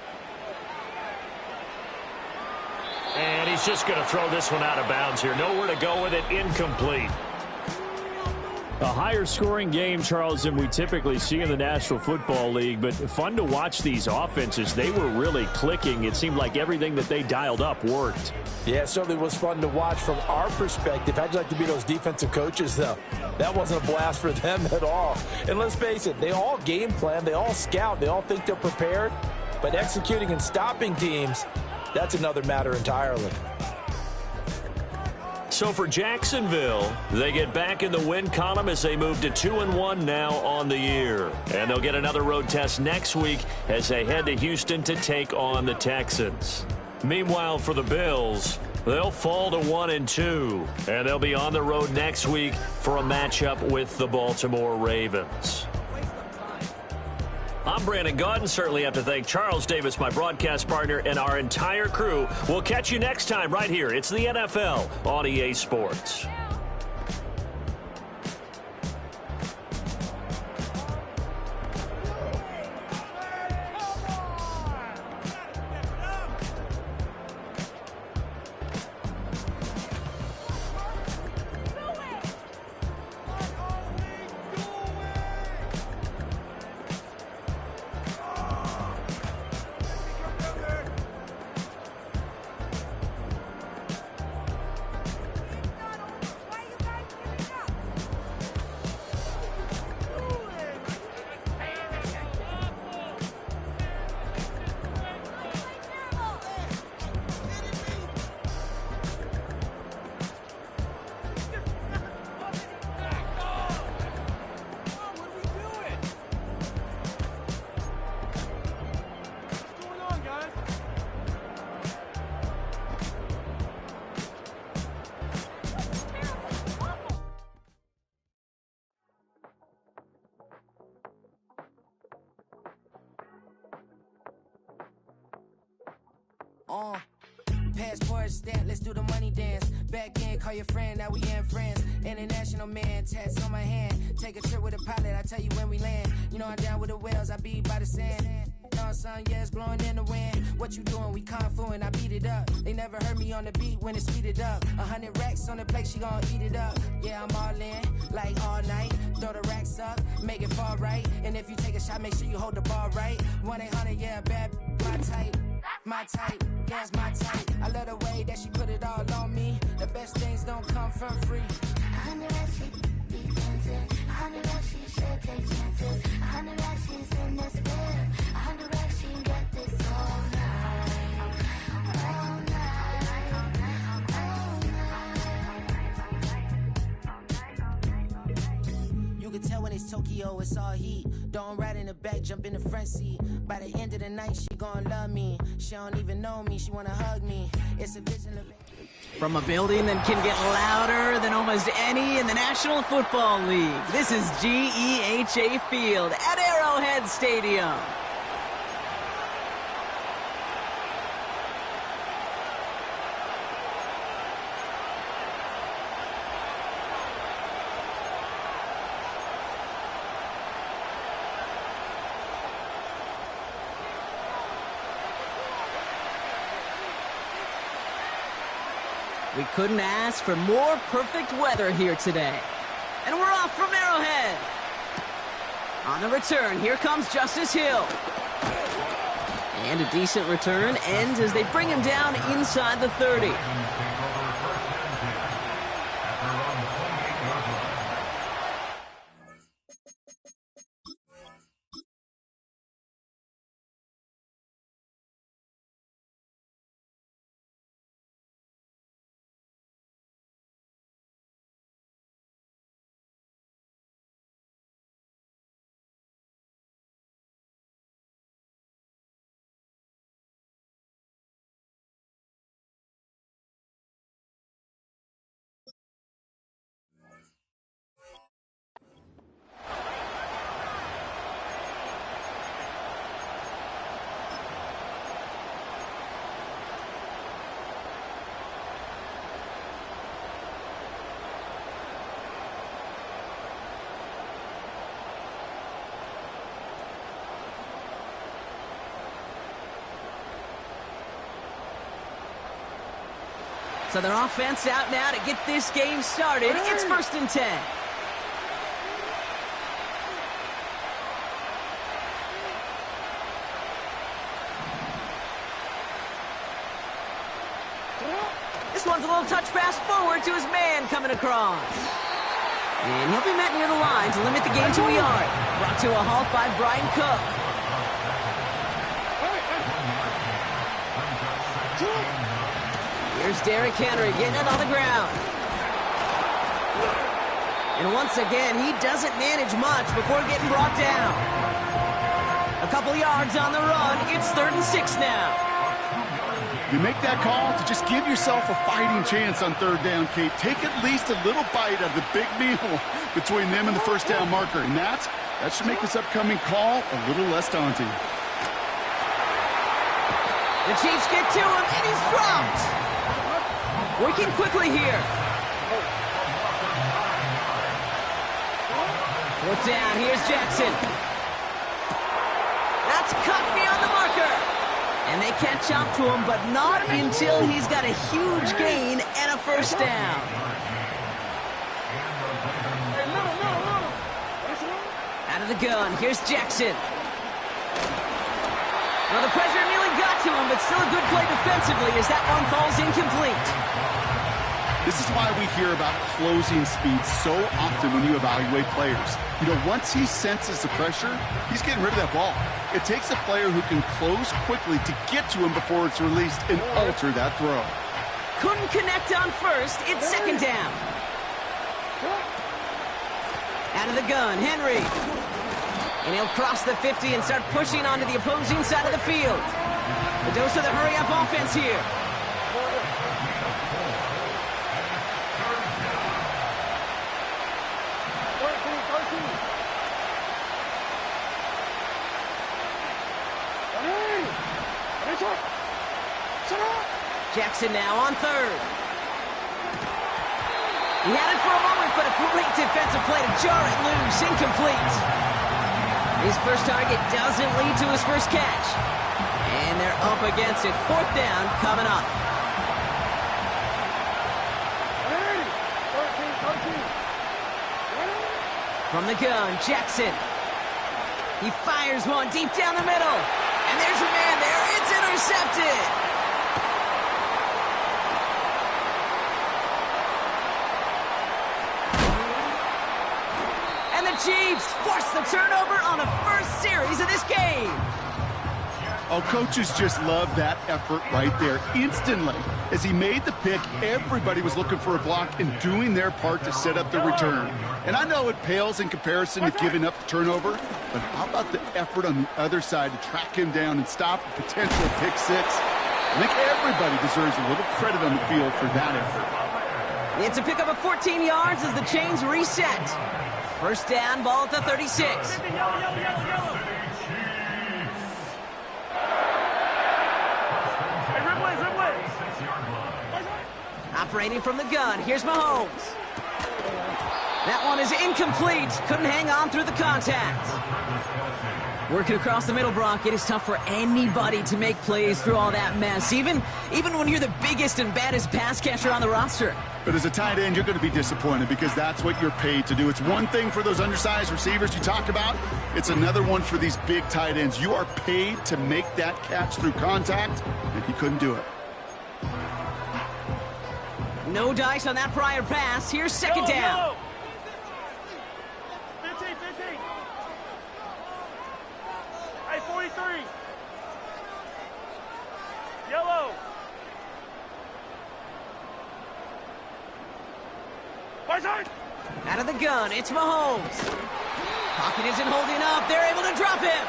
And he's just going to throw this one out of bounds here. Nowhere to go with it. Incomplete. A higher scoring game, Charles, than we typically see in the National Football League, but fun to watch these offenses. They were really clicking. It seemed like everything that they dialed up worked. Yeah, it certainly was fun to watch from our perspective. How'd you like to be those defensive coaches, though? That wasn't a blast for them at all. And let's face it, they all game plan, they all scout, they all think they're prepared, but executing and stopping teams, that's another matter entirely. So for Jacksonville, they get back in the win column as they move to 2-1 now on the year. And they'll get another road test next week as they head to Houston to take on the Texans. Meanwhile, for the Bills, they'll fall to 1-2. And they'll be on the road next week for a matchup with the Baltimore Ravens. I'm Brandon Gaudin. Certainly have to thank Charles Davis, my broadcast partner, and our entire crew. We'll catch you next time right here. It's the NFL on EA Sports. Passport stamp, let's do the money dance. Back in, call your friend, now we in friends. International man, tats on my hand. Take a trip with a pilot, I tell you when we land. You know I'm down with the whales, I be by the sand. Sun, yeah, it's blowing in the wind. What you doing? We kung fu and I beat it up. They never heard me on the beat when it's speeded up. 100 racks on the plate, she gon' eat it up. Yeah, I'm all in, like all night. Throw the racks up, make it fall right. And if you take a shot, make sure you hold the ball right. 1-800, yeah, bad, my type. My type, yeah, it's my type. I love the way that she put it all on me. The best things don't come from free. 100 racks, she be dancing. 100 racks, she should take chances. 100 racks, she's in this bed. 100 racks, she got this all night. All night. All night. You can tell when it's Tokyo, it's all heat. Don't ride in the back, jump in the front seat. By the end of the night, she gon' love me. She don't even know me, she wanna hug me. It's a vision of... From a building that can get louder than almost any in the National Football League, this is GEHA Field at Arrowhead Stadium. We couldn't ask for more perfect weather here today. And we're off from Arrowhead. On the return, here comes Justice Hill. And a decent return ends as they bring him down inside the 30. So their offense out now to get this game started. It's 1st and 10. This one's a little touch pass forward to his man coming across. And he'll be met near the line to limit the game to a yard. Brought to a halt by Brian Cook. Here's Derrick Henry getting it on the ground. And once again, he doesn't manage much before getting brought down. A couple yards on the run. It's 3rd and 6 now. You make that call to just give yourself a fighting chance on 3rd down, Kate. Take at least a little bite of the big meal between them and the 1st down marker. And that should make this upcoming call a little less daunting. The Chiefs get to him, and he's dropped. Working quickly here. 4th down, here's Jackson. That's cut beyond the marker. And they catch up to him, but not until he's got a huge gain and a 1st down. Out of the gun, here's Jackson. Well, the pressure nearly got to him, but still a good play defensively as that one falls incomplete. This is why we hear about closing speed so often when you evaluate players. You know, once he senses the pressure, he's getting rid of that ball. It takes a player who can close quickly to get to him before it's released and alter that throw. Couldn't connect on 1st. It's 2nd down. Out of the gun, Henry. And he'll cross the 50 and start pushing onto the opposing side of the field. The dose of the hurry-up offense here. Jackson now on third. He had it for a moment, but a great defensive play to jar it loose. Incomplete. His first target doesn't lead to his first catch. And they're up against it. Fourth down coming up. From the gun, Jackson. He fires one deep down the middle. And there's a man there. It's intercepted. And the Chiefs force the turnover on the first series of this game. Oh, coaches just love that effort right there. Instantly, as he made the pick, everybody was looking for a block and doing their part to set up the return. And I know it pales in comparison to giving up the turnover, but how about the effort on the other side to track him down and stop a potential pick six? I think everybody deserves a little credit on the field for that effort. It's a pickup of 14 yards as the chains reset. First down, ball at the 36. Operating from the gun, here's Mahomes. That one is incomplete. Couldn't hang on through the contact. Working across the middle, Brock, it is tough for anybody to make plays through all that mess, even when you're the biggest and baddest pass catcher on the roster. But as a tight end, you're going to be disappointed because that's what you're paid to do. It's one thing for those undersized receivers you talk about. It's another one for these big tight ends. You are paid to make that catch through contact, and he couldn't do it. No dice on that prior pass. Here's second down. 15. Hey, 43. Yellow. Out of the gun, it's Mahomes. Pocket isn't holding up. They're able to drop him.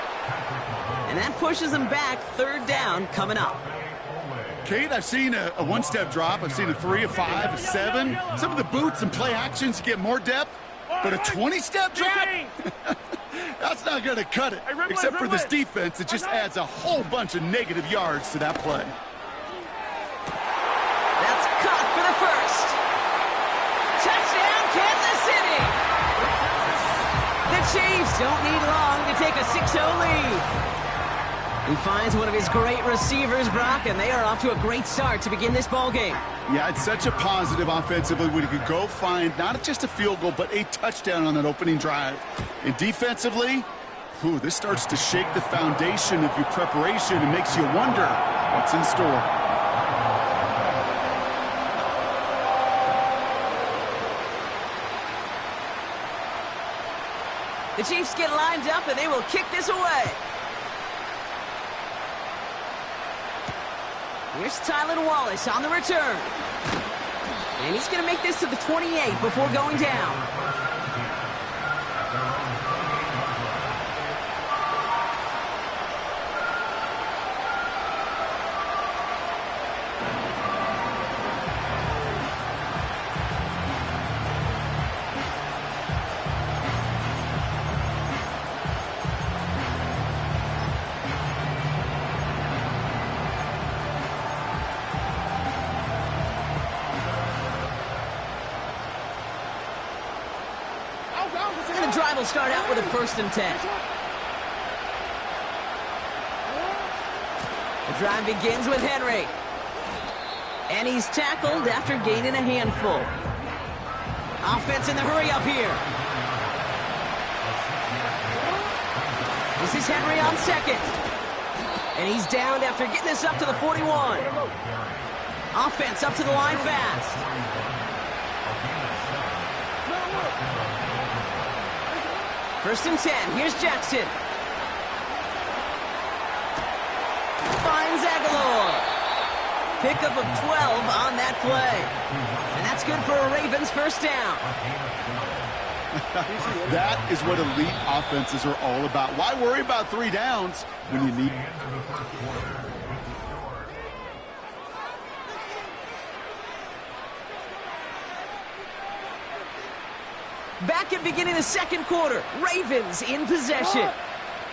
And that pushes them back. Third down coming up. Kate, I've seen a one-step drop. I've seen a 3, a 5, a 7. Some of the boots and play actions get more depth. But a 20-step drop? That's not going to cut it. Except for this defense, it just adds a whole bunch of negative yards to that play. That's caught for the first. Touchdown, Kansas City! The Chiefs don't need long to take a 6-0 lead. He finds one of his great receivers, Brock, and they are off to a great start to begin this ball game. Yeah, it's such a positive offensively when he could go find not just a field goal, but a touchdown on that opening drive. And defensively, this starts to shake the foundation of your preparation and makes you wonder what's in store. The Chiefs get lined up, and they will kick this away. Here's Tylan Wallace on the return. And he's going to make this to the 28 before going down. And the drive will start out with a 1st and 10. The drive begins with Henry. And he's tackled after gaining a handful. Offense in the hurry up here. This is Henry on second. And he's downed after getting this up to the 41. Offense up to the line fast. First and 10. Here's Jackson. Finds Aguilar. Pickup of 12 on that play. And that's good for a Ravens first down. That is what elite offenses are all about. Why worry about 3 downs when you need them? Back at beginning of the second quarter, Ravens in possession.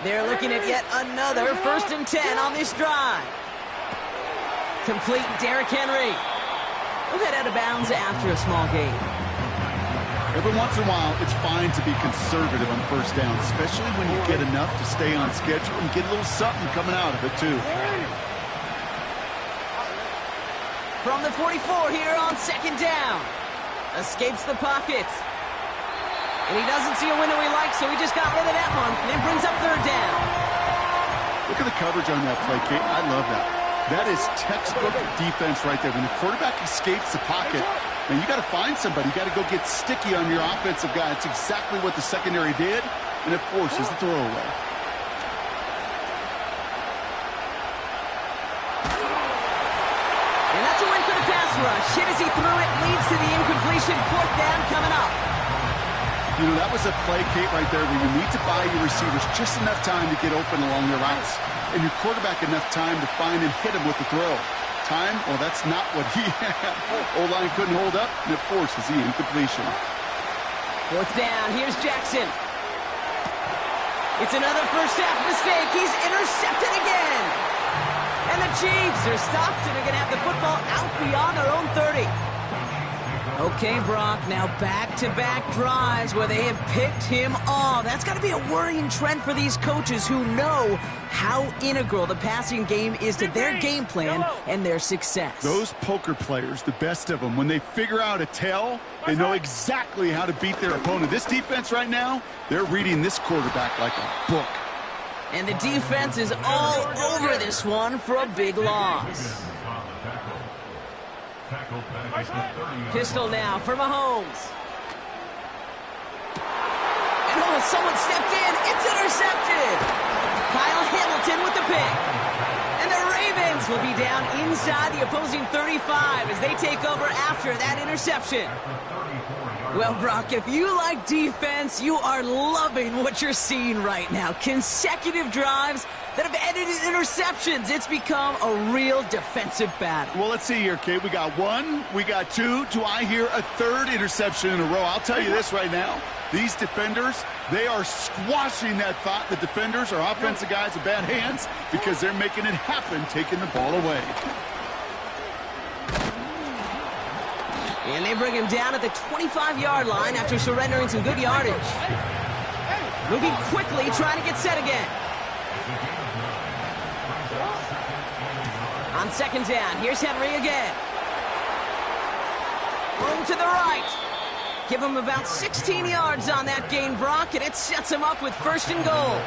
They're looking at yet another 1st and 10 on this drive. Complete Derrick Henry. We'll head out of bounds after a small gain. Every once in a while, it's fine to be conservative on first down, especially when you get enough to stay on schedule and get a little something coming out of it, too. From the 44 here on second down. Escapes the pocket. And he doesn't see a window he likes, so he just got rid of that one. And then brings up third down. Look at the coverage on that play, Kate. I love that. That is textbook defense right there. When the quarterback escapes the pocket, man, you got to find somebody. You got to go get sticky on your offensive guy. That's exactly what the secondary did, and it forces the throwaway. And that's a win for the pass rush. Hit as he threw it, leads to the incompletion. Fourth down coming up. You know, that was a play, Kate, right there where you need to buy your receivers just enough time to get open along their routes, and your quarterback enough time to find and hit him with the throw. Time? Well, that's not what he had. O-line couldn't hold up, and it forces the incompletion. Fourth down. Here's Jackson. It's another first half mistake. He's intercepted again. And the Chiefs are stopped, and they're going to have the football out beyond their own 30. Okay, Brock, now back-to-back drives where they have picked him off. That's got to be a worrying trend for these coaches who know how integral the passing game is to their game plan and their success. Those poker players, the best of them, when they figure out a tell, they know exactly how to beat their opponent. This defense right now, they're reading this quarterback like a book. And the defense is all over this one for a big loss. Pistol now for Mahomes. And oh, someone stepped in. It's intercepted. Kyle Hamilton with the pick. And the Ravens will be down inside the opposing 35 as they take over after that interception. Well, Brock, if you like defense, you are loving what you're seeing right now. Consecutive drives that have ended in interceptions. It's become a real defensive battle. Well, let's see here, Kate. We got one, we got two. Do I hear a third interception in a row? I'll tell you this right now. These defenders, they are squashing that thought. The defenders are offensive guys with bad hands because they're making it happen, taking the ball away. And they bring him down at the 25-yard line after surrendering some good yardage. Moving quickly, trying to get set again. On second down, here's Henry again. Room to the right. Give him about 16 yards on that gain, Brock, and it sets him up with first and goal.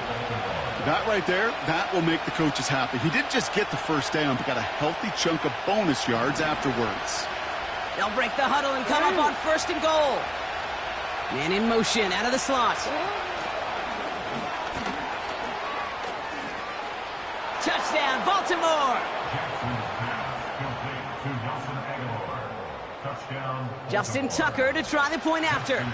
That right there, that will make the coaches happy. He didn't just get the first down, but got a healthy chunk of bonus yards afterwards. They'll break the huddle and come up on first and goal. Man in motion out of the slot. Touchdown, Baltimore. Justin Tucker to try the point after.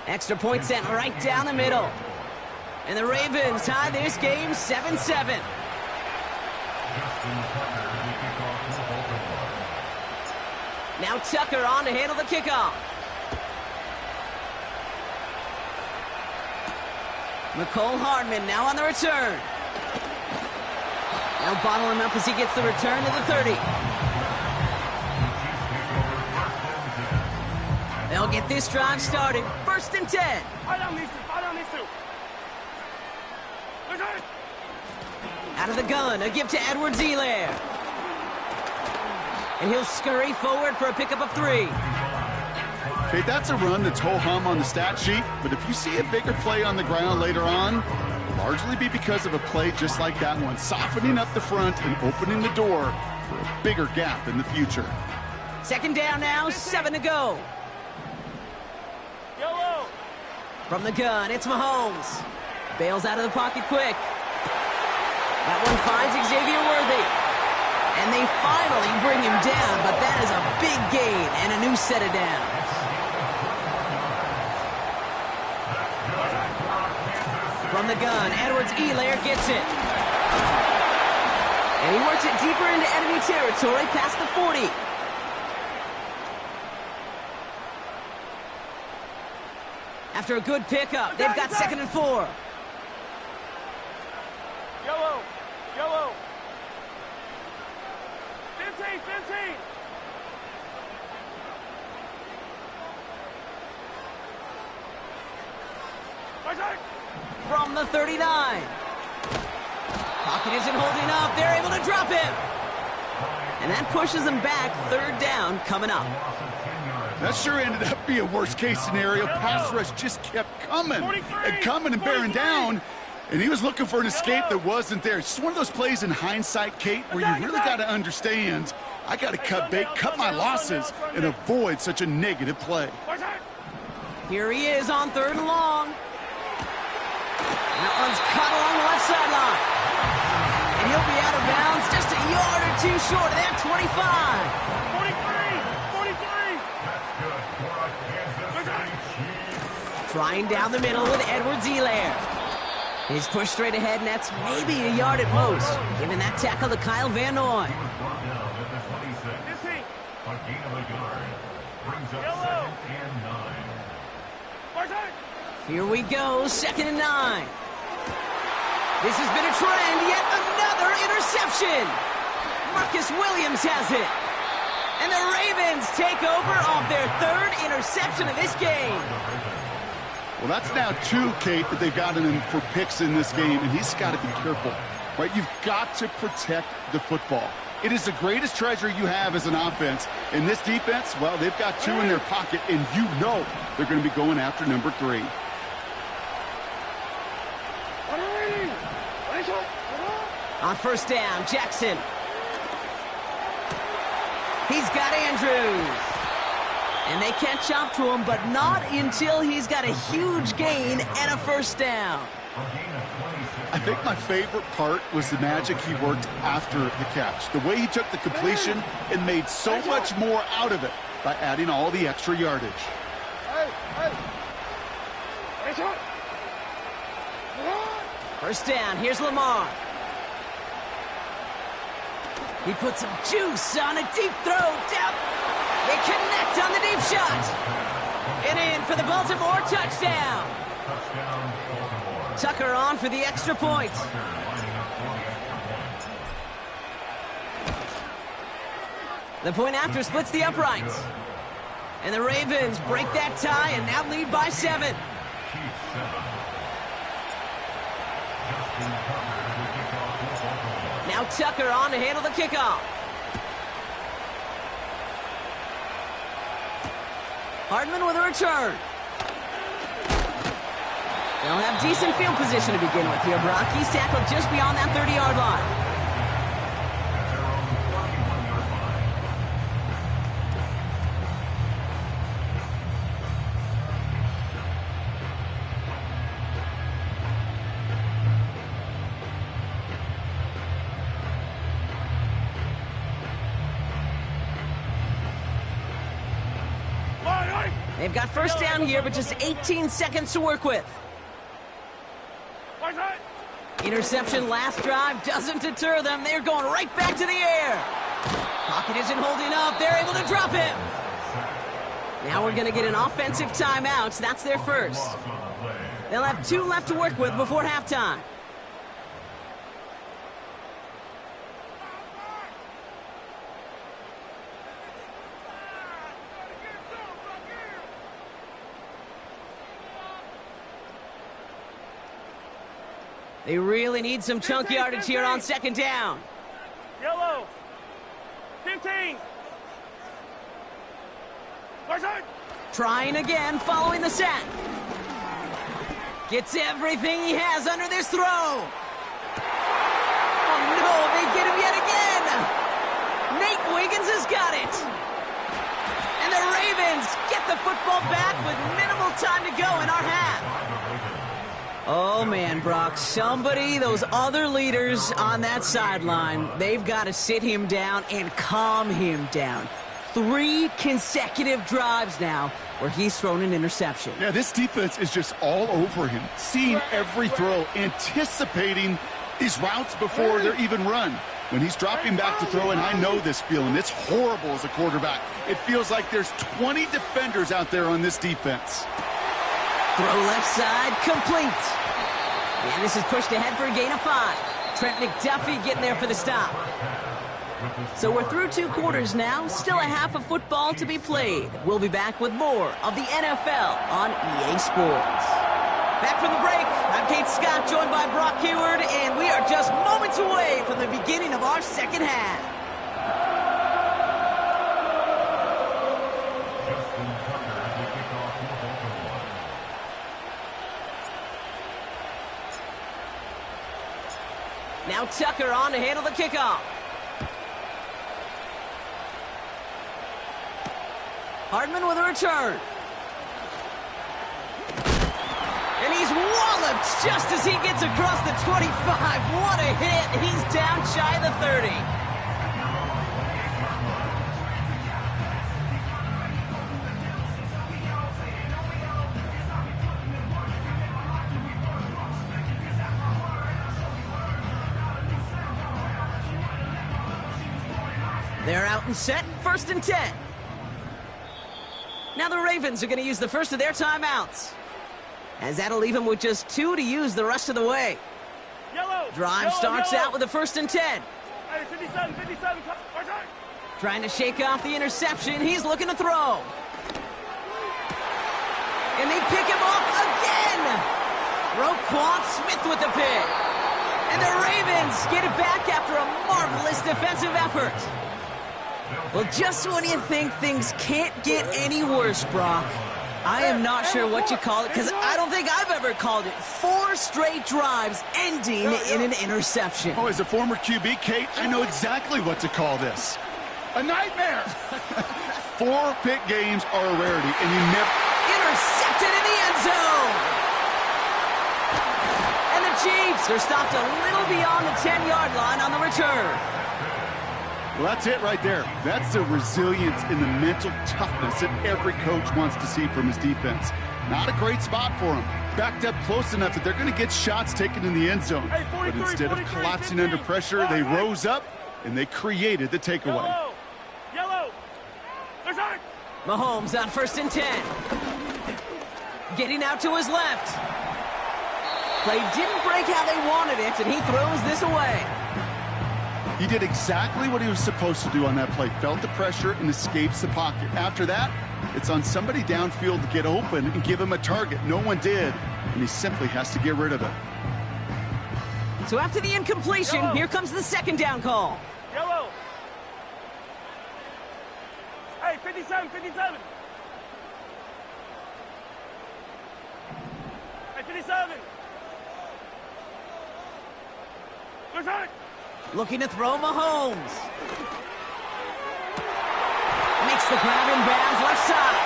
Extra point sent right down the middle. And the Ravens tie this game 7-7. Now Tucker on to handle the kickoff. McCole Hardman now on the return. They'll bottle him up as he gets the return to the 30. They'll get this drive started. First and 10. Fight on these two. Out of the gun, a give to Edwards-Helaire. And he'll scurry forward for a pickup of 3. Okay, that's a run that's ho-hum on the stat sheet, but if you see a bigger play on the ground later on, it'll largely be because of a play just like that one, softening up the front and opening the door for a bigger gap in the future. Second down now, 7 to go. Yellow. From the gun, it's Mahomes. Bails out of the pocket quick. That one finds Xavier Worthy. And they finally bring him down, but that is a big gain and a new set of downs. From the gun, Edwards-Helaire gets it. And he works it deeper into enemy territory past the 40. After a good pickup, they've got second and 4. Yellow. Yellow. 15. 15. From the 39. Pocket isn't holding up. They're able to drop him. And that pushes them back. Third down coming up. That sure ended up being a worst-case scenario. Pass rush just kept coming and bearing down. And he was looking for an escape that wasn't there. It's just one of those plays in hindsight, Kate, where you really got to understand, I got to cut bait, cut my losses, and avoid such a negative play. Here he is on 3rd and long. And that one's caught along the left sideline. And he'll be out of bounds just a yard or two short of that 25. Trying down the middle with Edwards-Helaire. He's pushed straight ahead, and that's maybe a yard at most, giving that tackle to Kyle Van Noy. Here we go, 2nd and 9. This has been a trend, yet another interception. Marcus Williams has it. And the Ravens take over off their 3rd interception of this game. Well, that's now 2, Kate, that they've gotten him for picks in this game, and he's got to be careful, right? You've got to protect the football. It is the greatest treasure you have as an offense. In this defense, well, they've got 2 in their pocket, and you know they're going to be going after number 3. On 1st down, Jackson. He's got Andrews. And they catch up to him, but not until he's got a huge gain and a 1st down. I think my favorite part was the magic he worked after the catch. The way he took the completion and made so much more out of it by adding all the extra yardage. First down, here's Lamar. He puts some juice on a deep throw. Down. They connect on the deep shot. And in for the Baltimore touchdown. Tucker on for the extra point. The point after splits the uprights. And the Ravens break that tie and now lead by 7. Now Tucker on to handle the kickoff. Hardman with a return. They'll have decent field position to begin with here, Brock. He's tackled just beyond that 30-yard line. They've got first down here, but just 18 seconds to work with. Interception last drive doesn't deter them. They're going right back to the air. Pocket isn't holding up. They're able to drop him. Now we're going to get an offensive timeout. That's their first. They'll have 2 left to work with before halftime. They really need some chunk yardage here on 2nd down. Yellow. 15. Trying again following the sack. Gets everything he has under this throw. Oh no, they get him yet again. Nate Wiggins has got it. And the Ravens get the football back with minimal time to go in our half. Oh, man, Brock, those other leaders on that sideline, they've got to sit him down and calm him down. 3 consecutive drives now where he's thrown an interception. Yeah, this defense is just all over him, seeing every throw, anticipating these routes before they're even run. When he's dropping back to throw, and I know this feeling, it's horrible as a quarterback. It feels like there's 20 defenders out there on this defense. Throw left side, complete. And this is pushed ahead for a gain of 5. Trent McDuffie getting there for the stop. So we're through 2 quarters now. Still a half of football to be played. We'll be back with more of the NFL on EA Sports. Back from the break, I'm Kate Scott, joined by Brock Hayward, and we are just moments away from the beginning of our second half. Now Tucker on to handle the kickoff. Hardman with a return. And he's walloped just as he gets across the 25. What a hit. He's down shy of the 30. They're out and set, 1st and 10. Now the Ravens are going to use the first of their timeouts, as that'll leave them with just 2 to use the rest of the way. Drive starts out with a 1st and 10. Hey, 57, 57, Trying to shake off the interception. He's looking to throw. And they pick him off again. Roquan Smith with the pick. And the Ravens get it back after a marvelous defensive effort. Well, just when you think things can't get any worse, Brock, I am not sure what you call it, because I don't think I've ever called it 4 straight drives ending in an interception. Oh, as a former QB, Kate, I know exactly what to call this. A nightmare! 4 pick games are a rarity, and you never... Intercepted in the end zone! And the Chiefs are stopped a little beyond the 10-yard line on the return. Well, that's it right there. That's the resilience and the mental toughness that every coach wants to see from his defense. Not a great spot for him. Backed up close enough that they're going to get shots taken in the end zone. But instead of collapsing under pressure, they rose up and they created the takeaway. Yellow. Mahomes on 1st and 10. Getting out to his left. Play didn't break how they wanted it, and he throws this away. He did exactly what he was supposed to do on that play. Felt the pressure and escapes the pocket. After that, it's on somebody downfield to get open and give him a target. No one did, and he simply has to get rid of it. So after the incompletion, here comes the 2nd down call. Yellow. Hey, 57, 57. Hey, 57. Looking to throw Mahomes. Makes the grab in bounds left side.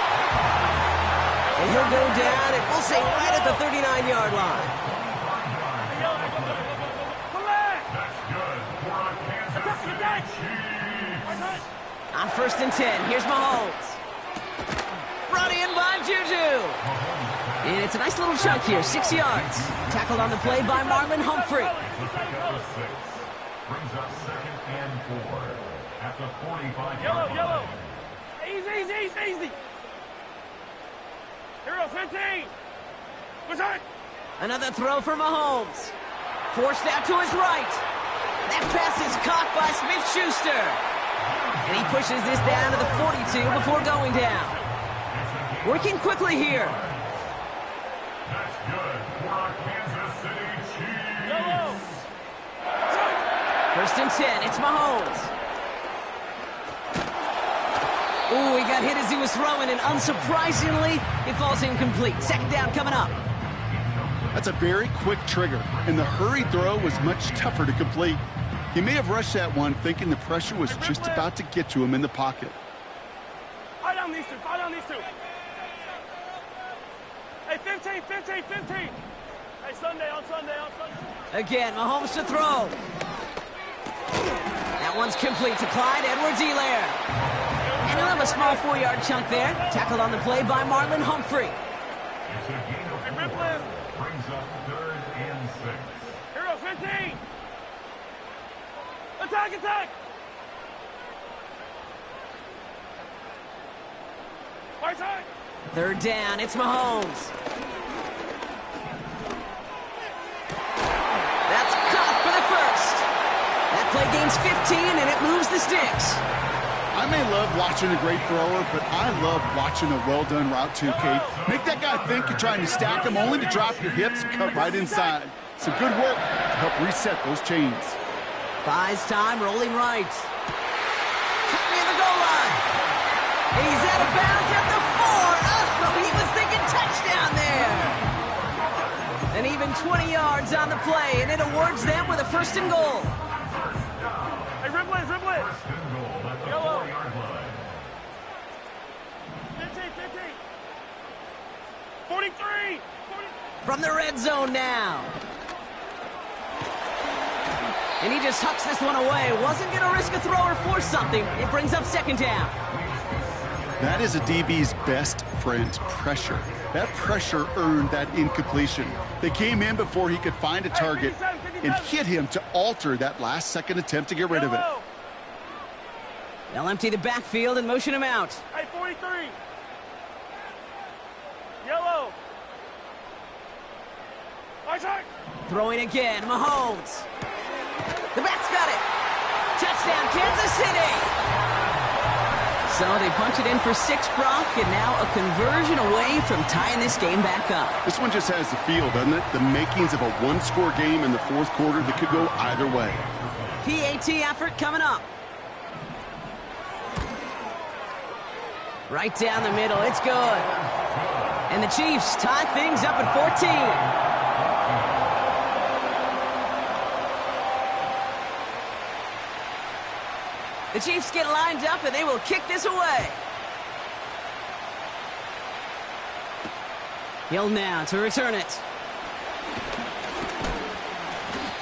And he'll go down, and we'll say right at the 39-yard line. On 1st and 10, here's Mahomes. Brought in by Juju. And it's a nice little chunk here, 6 yards. Tackled on the play by Marlon Humphrey. Brings up 2nd and 4 at the 45-yard line. Yellow. Easy. Hero 15. Another throw for Mahomes. Forced out to his right. That pass is caught by Smith-Schuster. And he pushes this down to the 42 before going down. Working quickly here. That's good for our Kansas City Chiefs. Yellow. 1st and 10, it's Mahomes. Ooh, he got hit as he was throwing, and unsurprisingly, it falls incomplete. 2nd down coming up. That's a very quick trigger, and the hurried throw was much tougher to complete. He may have rushed that one thinking the pressure was just about to get to him in the pocket. Fire down these two. Hey, 15. Hey, Sunday. Again, Mahomes to throw. That one's complete to Clyde Edwards-Helaire. And he'll have a small 4-yard chunk there. Tackled on the play by Marlon Humphrey. It's a gain of 4. Brings up 3rd and 6. Hero 15. Attack. Right side. 3rd down, it's Mahomes. That's caught for the first. gains 15, and it moves the sticks. I may love watching a great thrower, but I love watching a well-done route too, Kate. Make that guy think you're trying to stack him only to drop your hips and cut right inside. Some good work to help reset those chains. Buys time, rolling right. Cut near the goal line. He's out of bounds at the 4. Oh, he was thinking touchdown there. An even 20 yards on the play, and it awards them with a 1st and goal. Hey, Riblets, Riblets. Yellow. 15, 15. 43. From the red zone now. And he just hucks this one away. Wasn't going to risk a throw or force something. It brings up 2nd down. That is a DB's best friend, pressure. That pressure earned that incompletion. They came in before he could find a target and hit him to alter that last-second attempt to get rid of it. They'll empty the backfield and motion him out. Hey, 43. Yellow. Throwing again, Mahomes. The back's got it. Touchdown, Kansas City. So they punch it in for 6, Brock, and now a conversion away from tying this game back up. This one just has the feel, doesn't it? The makings of a one-score game in the 4th quarter that could go either way. PAT effort coming up. Right down the middle, it's good. And the Chiefs tie things up at 14. The Chiefs get lined up, and they will kick this away. Hill now to return it.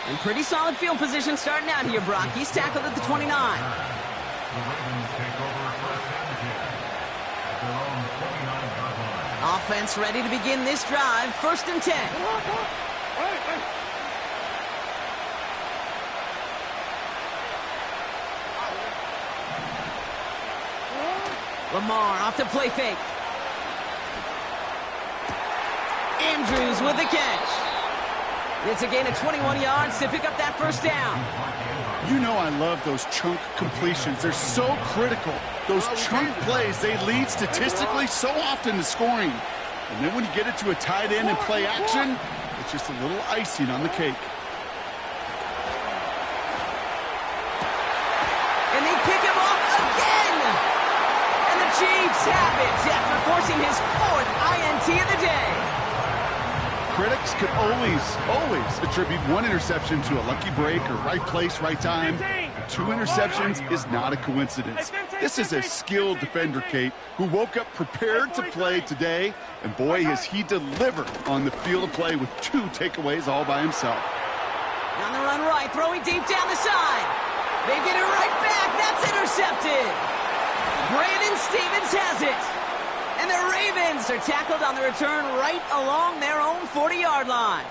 And pretty solid field position starting out here, Brock. He's tackled at the 29. Offense ready to begin this drive. 1st and 10. Lamar off the play fake. Andrews with the catch. It's a gain of 21 yards to pick up that 1st down. You know I love those chunk completions. They're so critical. Those chunk plays, they lead statistically so often to scoring. And then when you get it to a tight end and play action, it's just a little icing on the cake. And they pick him off again. And the Chiefs have it after forcing his 4th INT of the day. Critics could always attribute one interception to a lucky break or right place, right time. 2 interceptions is not a coincidence. This is a skilled defender, Kate, who woke up prepared to play today, and boy, has he delivered on the field of play with 2 takeaways all by himself. On the run right, throwing deep down the side. They get it right back. That's intercepted. Brandon Stevens has it. And the Ravens are tackled on the return right along their own 40-yard line.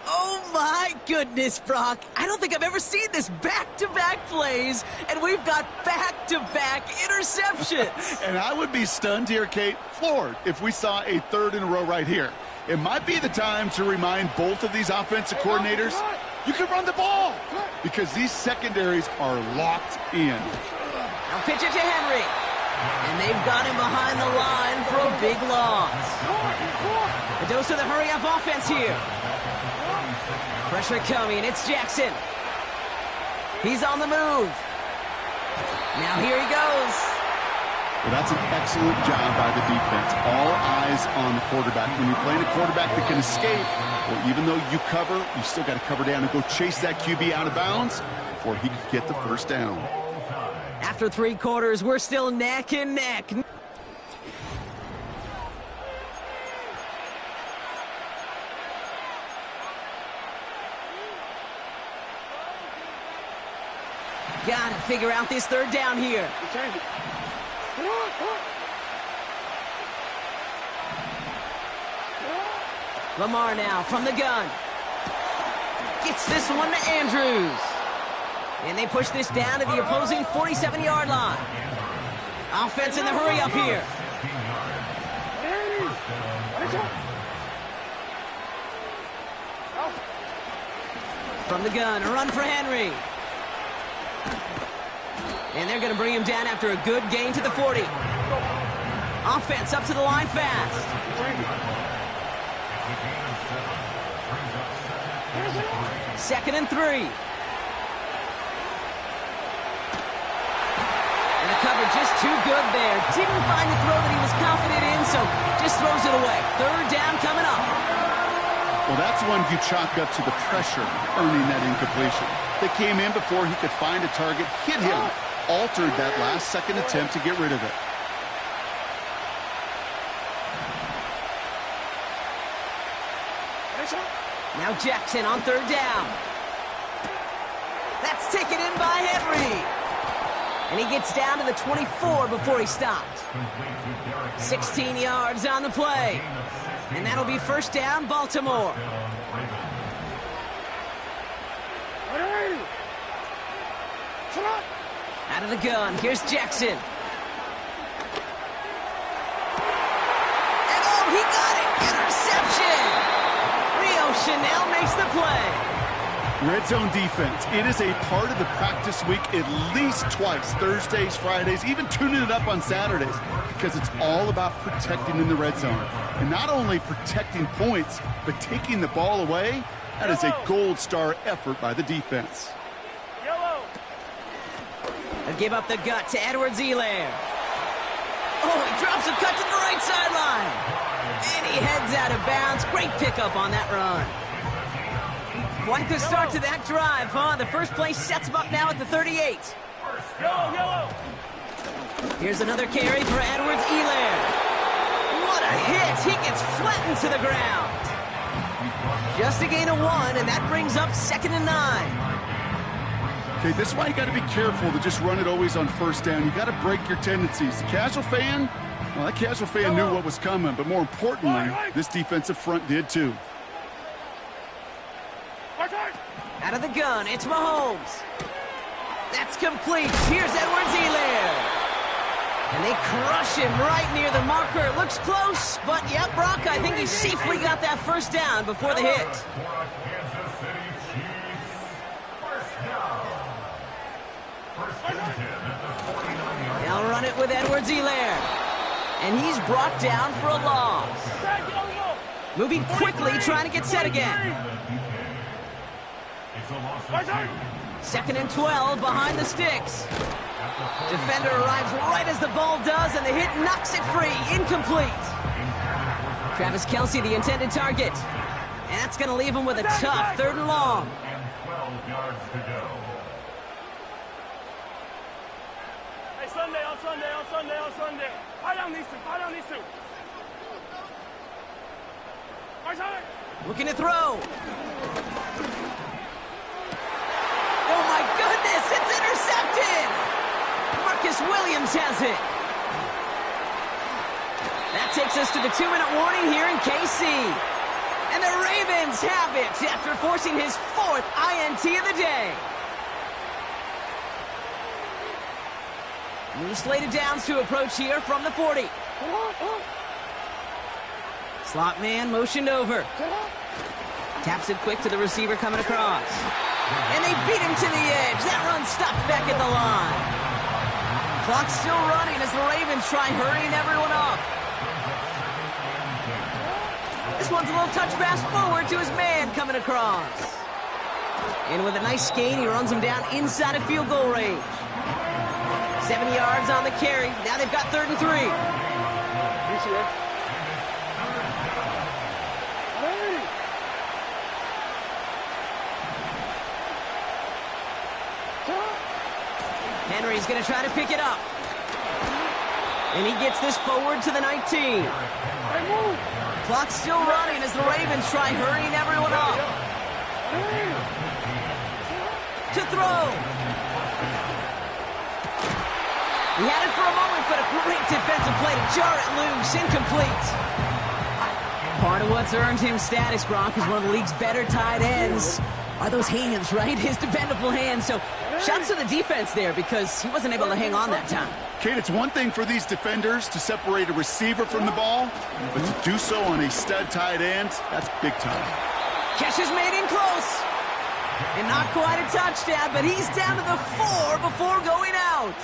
Oh, my goodness, Brock. I don't think I've ever seen this back-to-back plays, and we've got back-to-back interceptions. And I would be stunned here, Kate, floored, if we saw a 3rd in a row right here. It might be the time to remind both of these offensive coordinators, you can run the ball, because these secondaries are locked in. I'll pitch it to Henry. And they've got him behind the line for a big loss. A dose of the hurry-up offense here. Pressure coming. It's Jackson. He's on the move. Now here he goes. Well, that's an excellent job by the defense. All eyes on the quarterback. When you're playing a quarterback that can escape, well, even though you cover, you still got to cover down and go chase that QB out of bounds before he could get the 1st down. After 3 quarters, we're still neck and neck. Got to figure out this 3rd down here. Lamar now from the gun. Gets this one to Andrews. And they push this down to the opposing 47-yard line. Offense in the hurry up here. From the gun, a run for Henry. And they're going to bring him down after a good gain to the 40. Offense up to the line fast. Second and 3. And the cover just too good there. Didn't find the throw that he was confident in, so just throws it away. Third down coming up. Well, that's one you chalk up to the pressure earning that incompletion. They came in before he could find a target, hit him, altered that last second attempt to get rid of it. Now Jackson on third down. That's taken in by Henry. And he gets down to the 24 before he stopped. 16 yards on the play. And that'll be first down, Baltimore. Out of the gun, here's Jackson. And oh, he got it! Interception! Chanel makes the play. Red zone defense. It is a part of the practice week at least twice. Thursdays, Fridays, even tuning it up on Saturdays. Because it's all about protecting in the red zone. And not only protecting points, but taking the ball away. That is a gold star effort by the defense. Yellow. They give up the gut to Edwards-Helaire. Oh, he drops a cut to the right sideline. And he heads out of bounds. Great pickup on that run. Quite the start to that drive, huh? The first play sets him up now at the 38. Yellow. Here's another carry for Edwards-Helaire. What a hit. He gets flattened to the ground. Just a gain of 1, and that brings up 2nd and 9. Okay, this is why you got to be careful to just run it always on first down. You got to break your tendencies. The casual fan, well, that casual fan knew what was coming, but more importantly, this defensive front did too. Out of the gun, it's Mahomes. That's complete. Here's Edwards-Helaire. And they crush him right near the marker. It looks close, but yep, Brock, I think he safely got that first down before the hit. They'll run it with Edwards-Helaire. And he's brought down for a loss. Moving quickly, trying to get set again. 2nd and 12 behind the sticks. Defender arrives right as the ball does, and the hit knocks it free. Incomplete. Travis Kelce, the intended target. And that's going to leave him with a tough 3rd and long. 12 yards to go. Hey, Sunday. Fire down these two. Looking to throw. Oh, my goodness, it's intercepted. Marcus Williams has it. That takes us to the 2-minute warning here in KC. And the Ravens have it after forcing his 4th INT of the day. New slated downs to approach here from the 40. Slot man motioned over. Taps it quick to the receiver coming across. And they beat him to the edge. That run stopped back at the line. Clock's still running as the Ravens try hurrying everyone up. This one's a little touch pass forward to his man coming across. And with a nice gain, he runs him down inside of field goal range. 7 yards on the carry. Now they've got 3rd and 3. Henry's going to try to pick it up. And he gets this forward to the 19. Clock's still running as the Ravens try hurrying everyone up. To throw. He had it for a moment, but a great defensive play to jar it loose. Incomplete. Part of what's earned him status, Brock, is one of the league's better tight ends. Are those hands, right? His dependable hands. So shouts to the defense there because he wasn't able to hang on that time. Kate, it's one thing for these defenders to separate a receiver from the ball, but to do so on a stud tight end, that's big time. Catch is made in close. And not quite a touchdown, but he's down to the 4 before going out.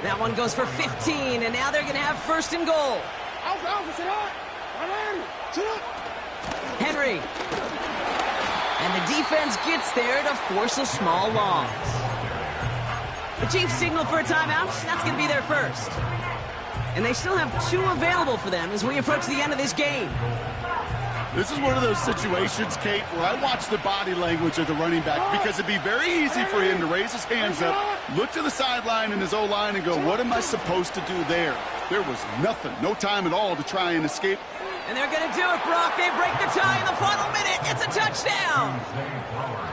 That one goes for 15, and now they're going to have first and goal. Henry. And the defense gets there to force a small loss. The Chiefs signal for a timeout. That's going to be their first. And they still have 2 available for them as we approach the end of this game. This is one of those situations, Kate, where I watch the body language of the running back because it'd be very easy for him to raise his hands up, look to the sideline in his O-line and go, what am I supposed to do there? There was nothing, no time at all to try and escape. And they're going to do it, Brock. They break the tie in the final minute. It's a touchdown.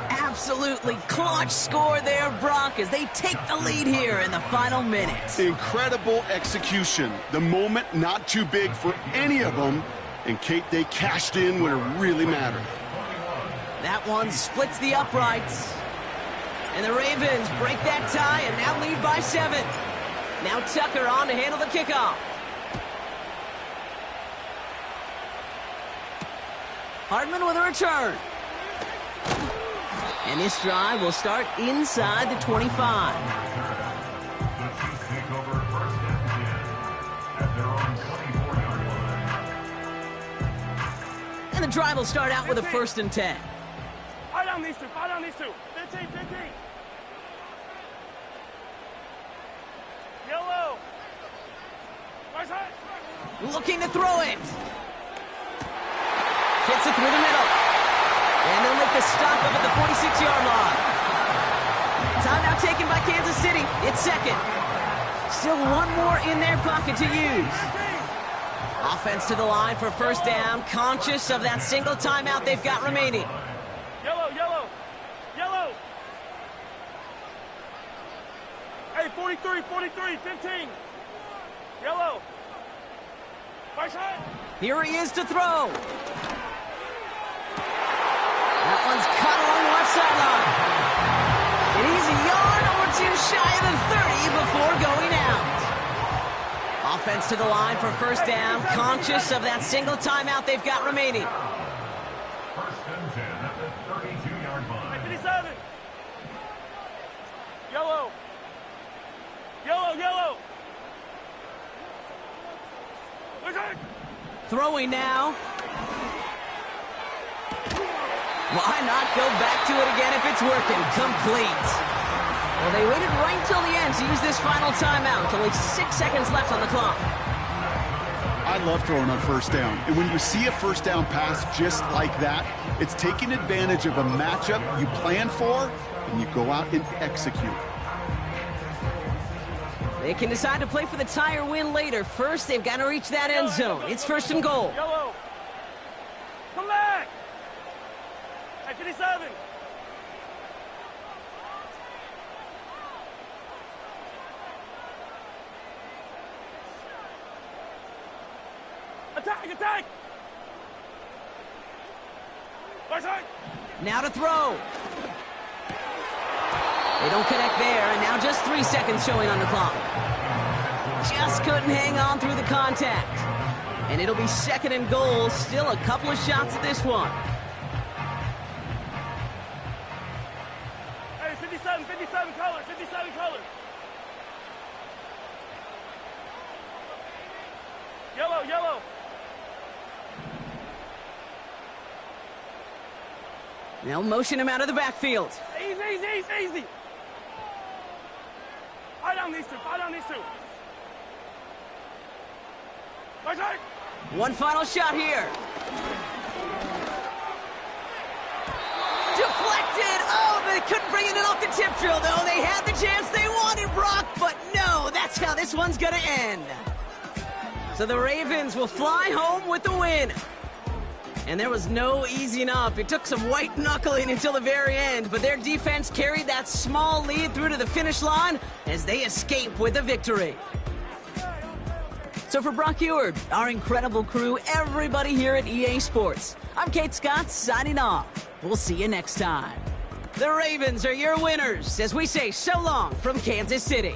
Absolutely clutch score there, Brock, as they take the lead here in the final minute. Incredible execution. The moment not too big for any of them. And, Kate, they cashed in when it really mattered. That one splits the uprights. And the Ravens break that tie and now lead by 7. Now Tucker on to handle the kickoff. Hardman with a return. And this drive will start inside the 25. And the drive will start out with a 1st and 10. Fight on these two. 15. Yellow. Right side. Looking to throw it. Hits it through the middle. And they'll make the stop up at the 46-yard line. Timeout taken by Kansas City. It's 2nd. Still 1 more in their pocket to use. Offense to the line for first down, conscious of that single timeout they've got remaining. Yellow. Hey, 43, 15. Yellow. Right side. Here he is to throw. That one's cut along the left sideline. And he's a yard or 2 shy of the 30 before going out. Offense to the line for first down, conscious of that single timeout they've got remaining. 1st and 10 at the 32-yard line. 57. Yellow. Right side. Throwing now. Why not go back to it again if it's working? Complete. Well, they waited right until the end to use this final timeout. Only 6 seconds left on the clock. I love throwing on first down. And when you see a first down pass just like that, it's taking advantage of a matchup you plan for, and you go out and execute. They can decide to play for the tie or win later. First, they've got to reach that end zone. It's 1st and goal. Yellow. Come back. Hey, 57. Attack. Right side. Now to throw. They don't connect there, and now just 3 seconds showing on the clock. Just couldn't hang on through the contact. And it'll be 2nd and goal. Still a couple of shots at this one. Hey, 57 colors. Yellow. They'll motion him out of the backfield. Easy. Fight on these two. Right side. One final shot here. Deflected. Oh, they couldn't bring it in off the tip drill, though. They had the chance they wanted, Brock, but no, that's how this one's going to end. So the Ravens will fly home with the win. And there was no easing up. It took some white knuckling until the very end, but their defense carried that small lead through to the finish line as they escape with a victory. So for Brock Eward, our incredible crew, everybody here at EA Sports, I'm Kate Scott signing off. We'll see you next time. The Ravens are your winners as we say so long from Kansas City.